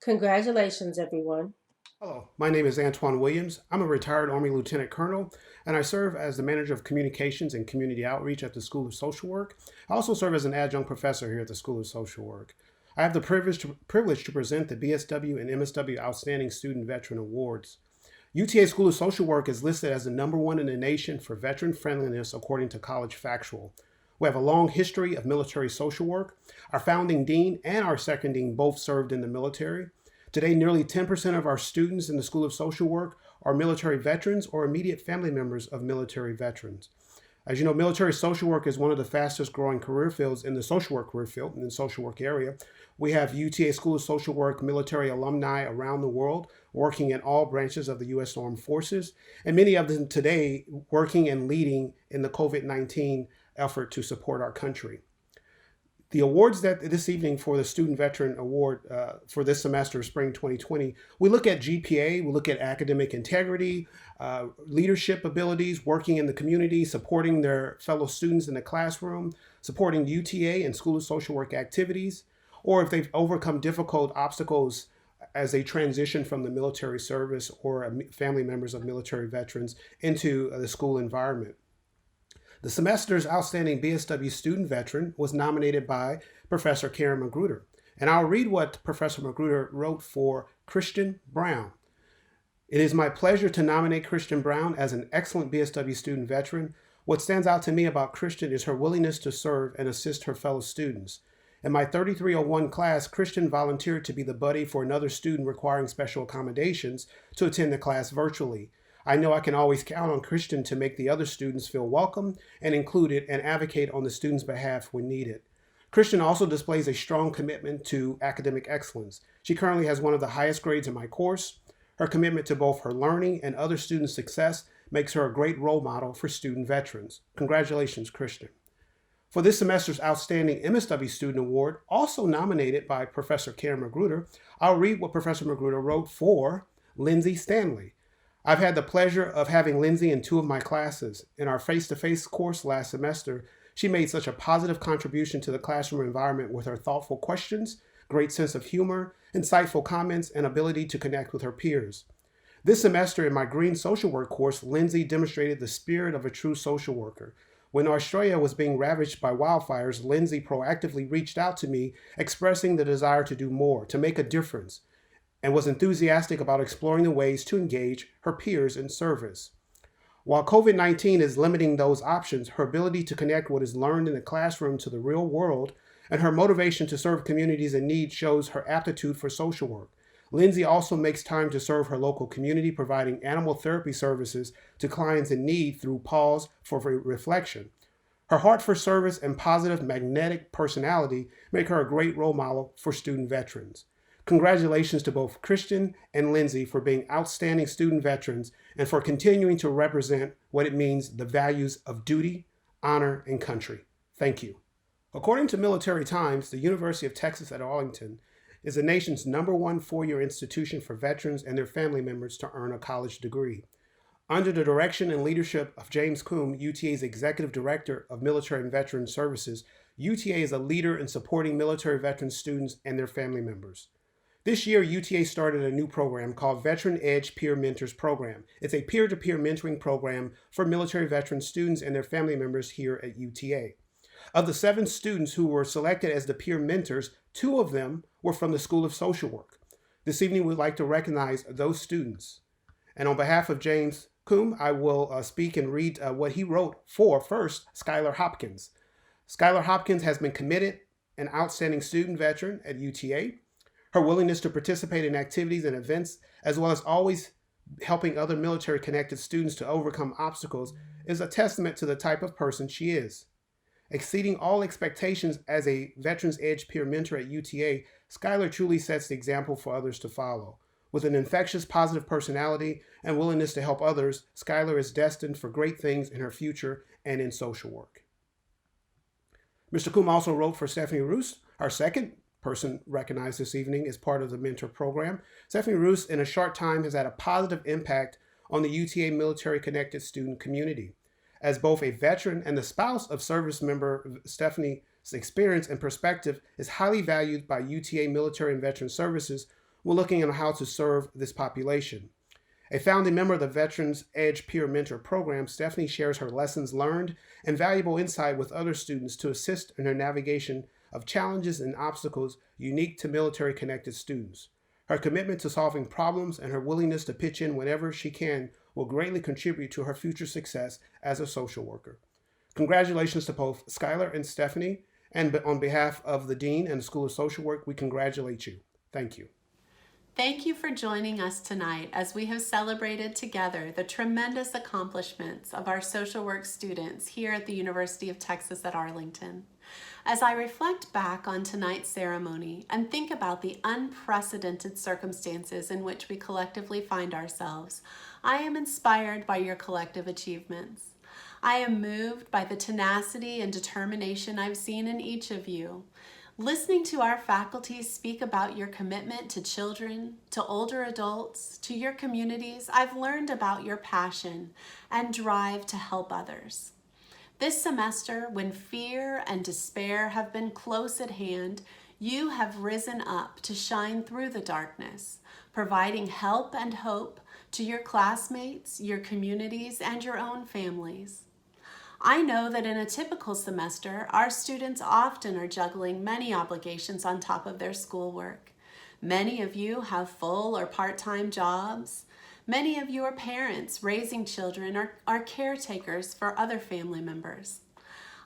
Congratulations, everyone. Hello, my name is Antoine Williams. I'm a retired Army Lieutenant Colonel, and I serve as the Manager of Communications and Community Outreach at the School of Social Work. I also serve as an adjunct professor here at the School of Social Work. I have the privilege to present the BSW and MSW Outstanding Student Veteran Awards. UTA School of Social Work is listed as the #1 in the nation for veteran friendliness according to College Factual. We have a long history of military social work. Our founding dean and our second dean both served in the military. Today, nearly 10% of our students in the School of Social Work are military veterans or immediate family members of military veterans. As you know, military social work is one of the fastest growing career fields in the social work career field, in the social work area. We have UTA School of Social Work military alumni around the world working in all branches of the U.S. Armed Forces, and many of them today working and leading in the COVID-19 effort to support our country. The awards that this evening for the Student Veteran Award for this semester, spring 2020, we look at GPA, we look at academic integrity, leadership abilities, working in the community, supporting their fellow students in the classroom, supporting UTA and School of Social Work activities, or if they've overcome difficult obstacles as they transition from the military service or family members of military veterans into the school environment. The semester's outstanding BSW student veteran was nominated by Professor Karen Magruder. And I'll read what Professor Magruder wrote for Christian Brown. It is my pleasure to nominate Christian Brown as an excellent BSW student veteran. What stands out to me about Christian is her willingness to serve and assist her fellow students. In my 3301 class, Christian volunteered to be the buddy for another student requiring special accommodations to attend the class virtually. I know I can always count on Christian to make the other students feel welcome and included and advocate on the students' behalf when needed. Christian also displays a strong commitment to academic excellence. She currently has one of the highest grades in my course. Her commitment to both her learning and other students' success makes her a great role model for student veterans. Congratulations, Christian. For this semester's Outstanding MSW Student Award, also nominated by Professor Karen Magruder, I'll read what Professor Magruder wrote for Lindsay Stanley. I've had the pleasure of having Lindsay in 2 of my classes. In our face-to-face course last semester, she made such a positive contribution to the classroom environment with her thoughtful questions, great sense of humor, insightful comments, and ability to connect with her peers. This semester in my Green Social Work course, Lindsay demonstrated the spirit of a true social worker. When Australia was being ravaged by wildfires, Lindsay proactively reached out to me, expressing the desire to do more, to make a difference, and was enthusiastic about exploring the ways to engage her peers in service. While COVID-19 is limiting those options, her ability to connect what is learned in the classroom to the real world and her motivation to serve communities in need shows her aptitude for social work. Lindsay also makes time to serve her local community, providing animal therapy services to clients in need through Pause for Reflection. Her heart for service and positive magnetic personality make her a great role model for student veterans. Congratulations to both Christian and Lindsay for being outstanding student veterans and for continuing to represent what it means, the values of duty, honor, and country. Thank you. According to Military Times, the University of Texas at Arlington is the nation's #1 four-year institution for veterans and their family members to earn a college degree. Under the direction and leadership of James Coombe, UTA's Executive Director of Military and Veteran Services, UTA is a leader in supporting military veteran students and their family members. This year, UTA started a new program called Veteran Edge Peer Mentors Program. It's a peer-to-peer mentoring program for military veteran students and their family members here at UTA. Of the 7 students who were selected as the peer mentors, 2 of them were from the School of Social Work. This evening, we'd like to recognize those students. And on behalf of James Coombe, I will speak and read what he wrote for, first, Skylar Hopkins. Skylar Hopkins has been committed, an outstanding student veteran at UTA. Her willingness to participate in activities and events, as well as always helping other military-connected students to overcome obstacles, is a testament to the type of person she is. Exceeding all expectations as a Veterans Edge peer mentor at UTA, Skylar truly sets the example for others to follow. With an infectious, positive personality and willingness to help others, Skylar is destined for great things in her future and in social work. Mr. Coombe also wrote for Stephanie Roos, our second person recognized this evening as part of the mentor program. Stephanie Roos, in a short time, has had a positive impact on the UTA military-connected student community. As both a veteran and the spouse of service member, Stephanie's experience and perspective is highly valued by UTA Military and Veteran Services when looking at how to serve this population. A founding member of the Veterans Edge Peer Mentor Program, Stephanie shares her lessons learned and valuable insight with other students to assist in her navigation of challenges and obstacles unique to military-connected students. Her commitment to solving problems and her willingness to pitch in whenever she can will greatly contribute to her future success as a social worker. Congratulations to both Skylar and Stephanie, and on behalf of the Dean and the School of Social Work, we congratulate you. Thank you. Thank you for joining us tonight as we have celebrated together the tremendous accomplishments of our social work students here at the University of Texas at Arlington. As I reflect back on tonight's ceremony and think about the unprecedented circumstances in which we collectively find ourselves, I am inspired by your collective achievements. I am moved by the tenacity and determination I've seen in each of you. Listening to our faculty speak about your commitment to children, to older adults, to your communities, I've learned about your passion and drive to help others. This semester, when fear and despair have been close at hand, You have risen up to shine through the darkness, providing help and hope to your classmates, your communities, and your own families. I know that in a typical semester, our students often are juggling many obligations on top of their schoolwork. Many of you have full or part-time jobs. Many of you are parents raising children or are caretakers for other family members.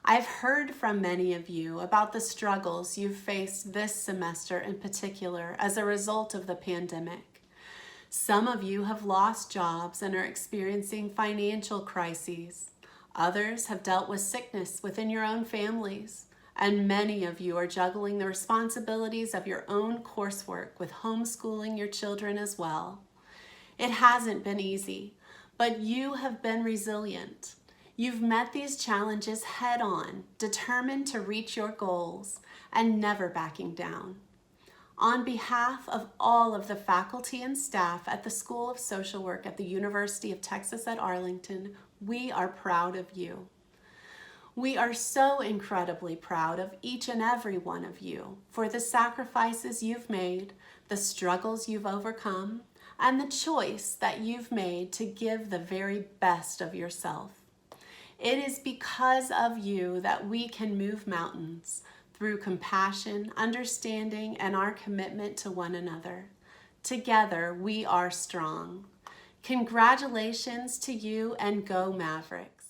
I've heard from many of you about the struggles you've faced this semester in particular as a result of the pandemic. Some of you have lost jobs and are experiencing financial crises. Others have dealt with sickness within your own families. And many of you are juggling the responsibilities of your own coursework with homeschooling your children as well. It hasn't been easy, but you have been resilient. You've met these challenges head on, determined to reach your goals and never backing down. On behalf of all of the faculty and staff at the School of Social Work at the University of Texas at Arlington, we are proud of you. We are so incredibly proud of each and every one of you for the sacrifices you've made, the struggles you've overcome, and the choice that you've made to give the very best of yourself. It is because of you that we can move mountains through compassion, understanding, and our commitment to one another. Together, we are strong. Congratulations to you and go Mavericks.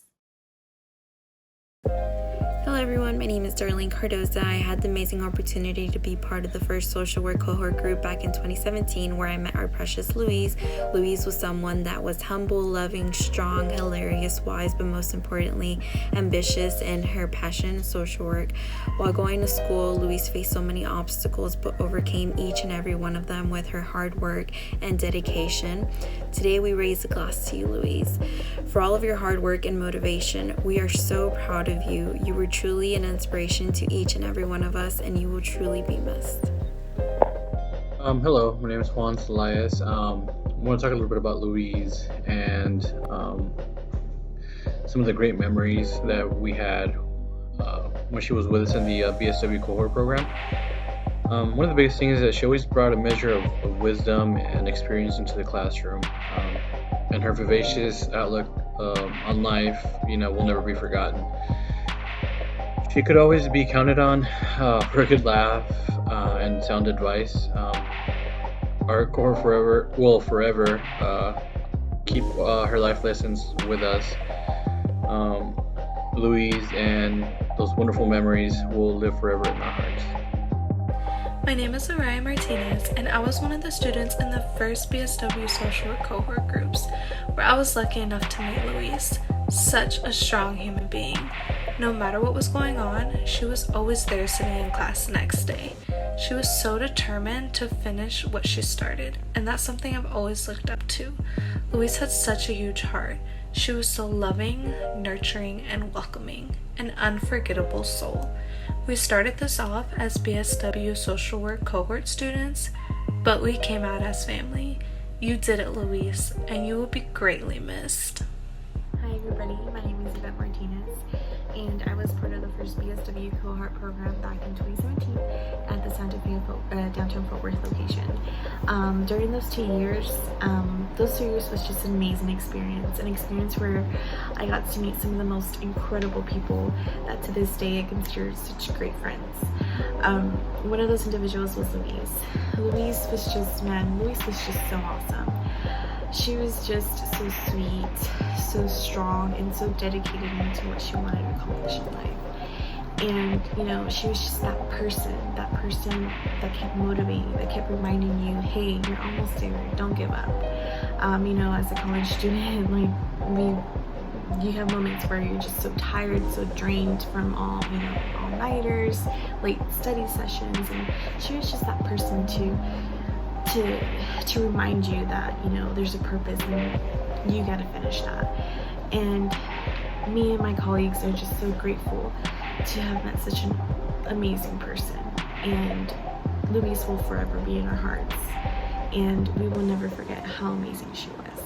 Hello everyone, my name is Darlene Cardoza. I had the amazing opportunity to be part of the first social work cohort group back in 2017 where I met our precious Louise. Louise was someone that was humble, loving, strong, hilarious, wise, but most importantly, ambitious in her passion in social work. While going to school, Louise faced so many obstacles but overcame each and every one of them with her hard work and dedication. Today we raise a glass to you, Louise. For all of your hard work and motivation, we are so proud of you. You were truly an inspiration to each and every one of us, and you will truly be missed. Hello, my name is Juan Celayas. I want to talk a little bit about Louise and some of the great memories that we had when she was with us in the BSW cohort program. One of the biggest things is that she always brought a measure of wisdom and experience into the classroom, and her vivacious outlook on life, will never be forgotten. She could always be counted on for a good laugh and sound advice. Our cohort will forever keep her life lessons with us. Louise and those wonderful memories will live forever in our hearts. My name is Araya Martinez, and I was one of the students in the first BSW social work cohort groups, where I was lucky enough to meet Louise. Such a strong human being. No matter what was going on, she was always there sitting in class the next day. She was so determined to finish what she started, and that's something I've always looked up to. Louise had such a huge heart. She was so loving, nurturing, and welcoming, an unforgettable soul. We started this off as BSW social work cohort students, but we came out as family. You did it, Louise, and you will be greatly missed. Hi everybody, my name is Yvette Martinez, and I was part of the first BSW cohort program back in 2017 at the Santa Fe downtown Fort Worth location. During those 2 years, was just an amazing experience, an experience where I got to meet some of the most incredible people that to this day I consider such great friends. One of those individuals was Louise. Louise was just so awesome. She was just so sweet, so strong, and so dedicated into what she wanted to accomplish in life. And, she was just that person that kept motivating you, that kept reminding you, hey, you're almost there, don't give up. As a college student, you have moments where you're just so tired, so drained from all-nighters, late study sessions, and she was just that person to remind you that, there's a purpose and you gotta finish that. And me and my colleagues are just so grateful to have met such an amazing person. And Louise will forever be in our hearts. And we will never forget how amazing she was.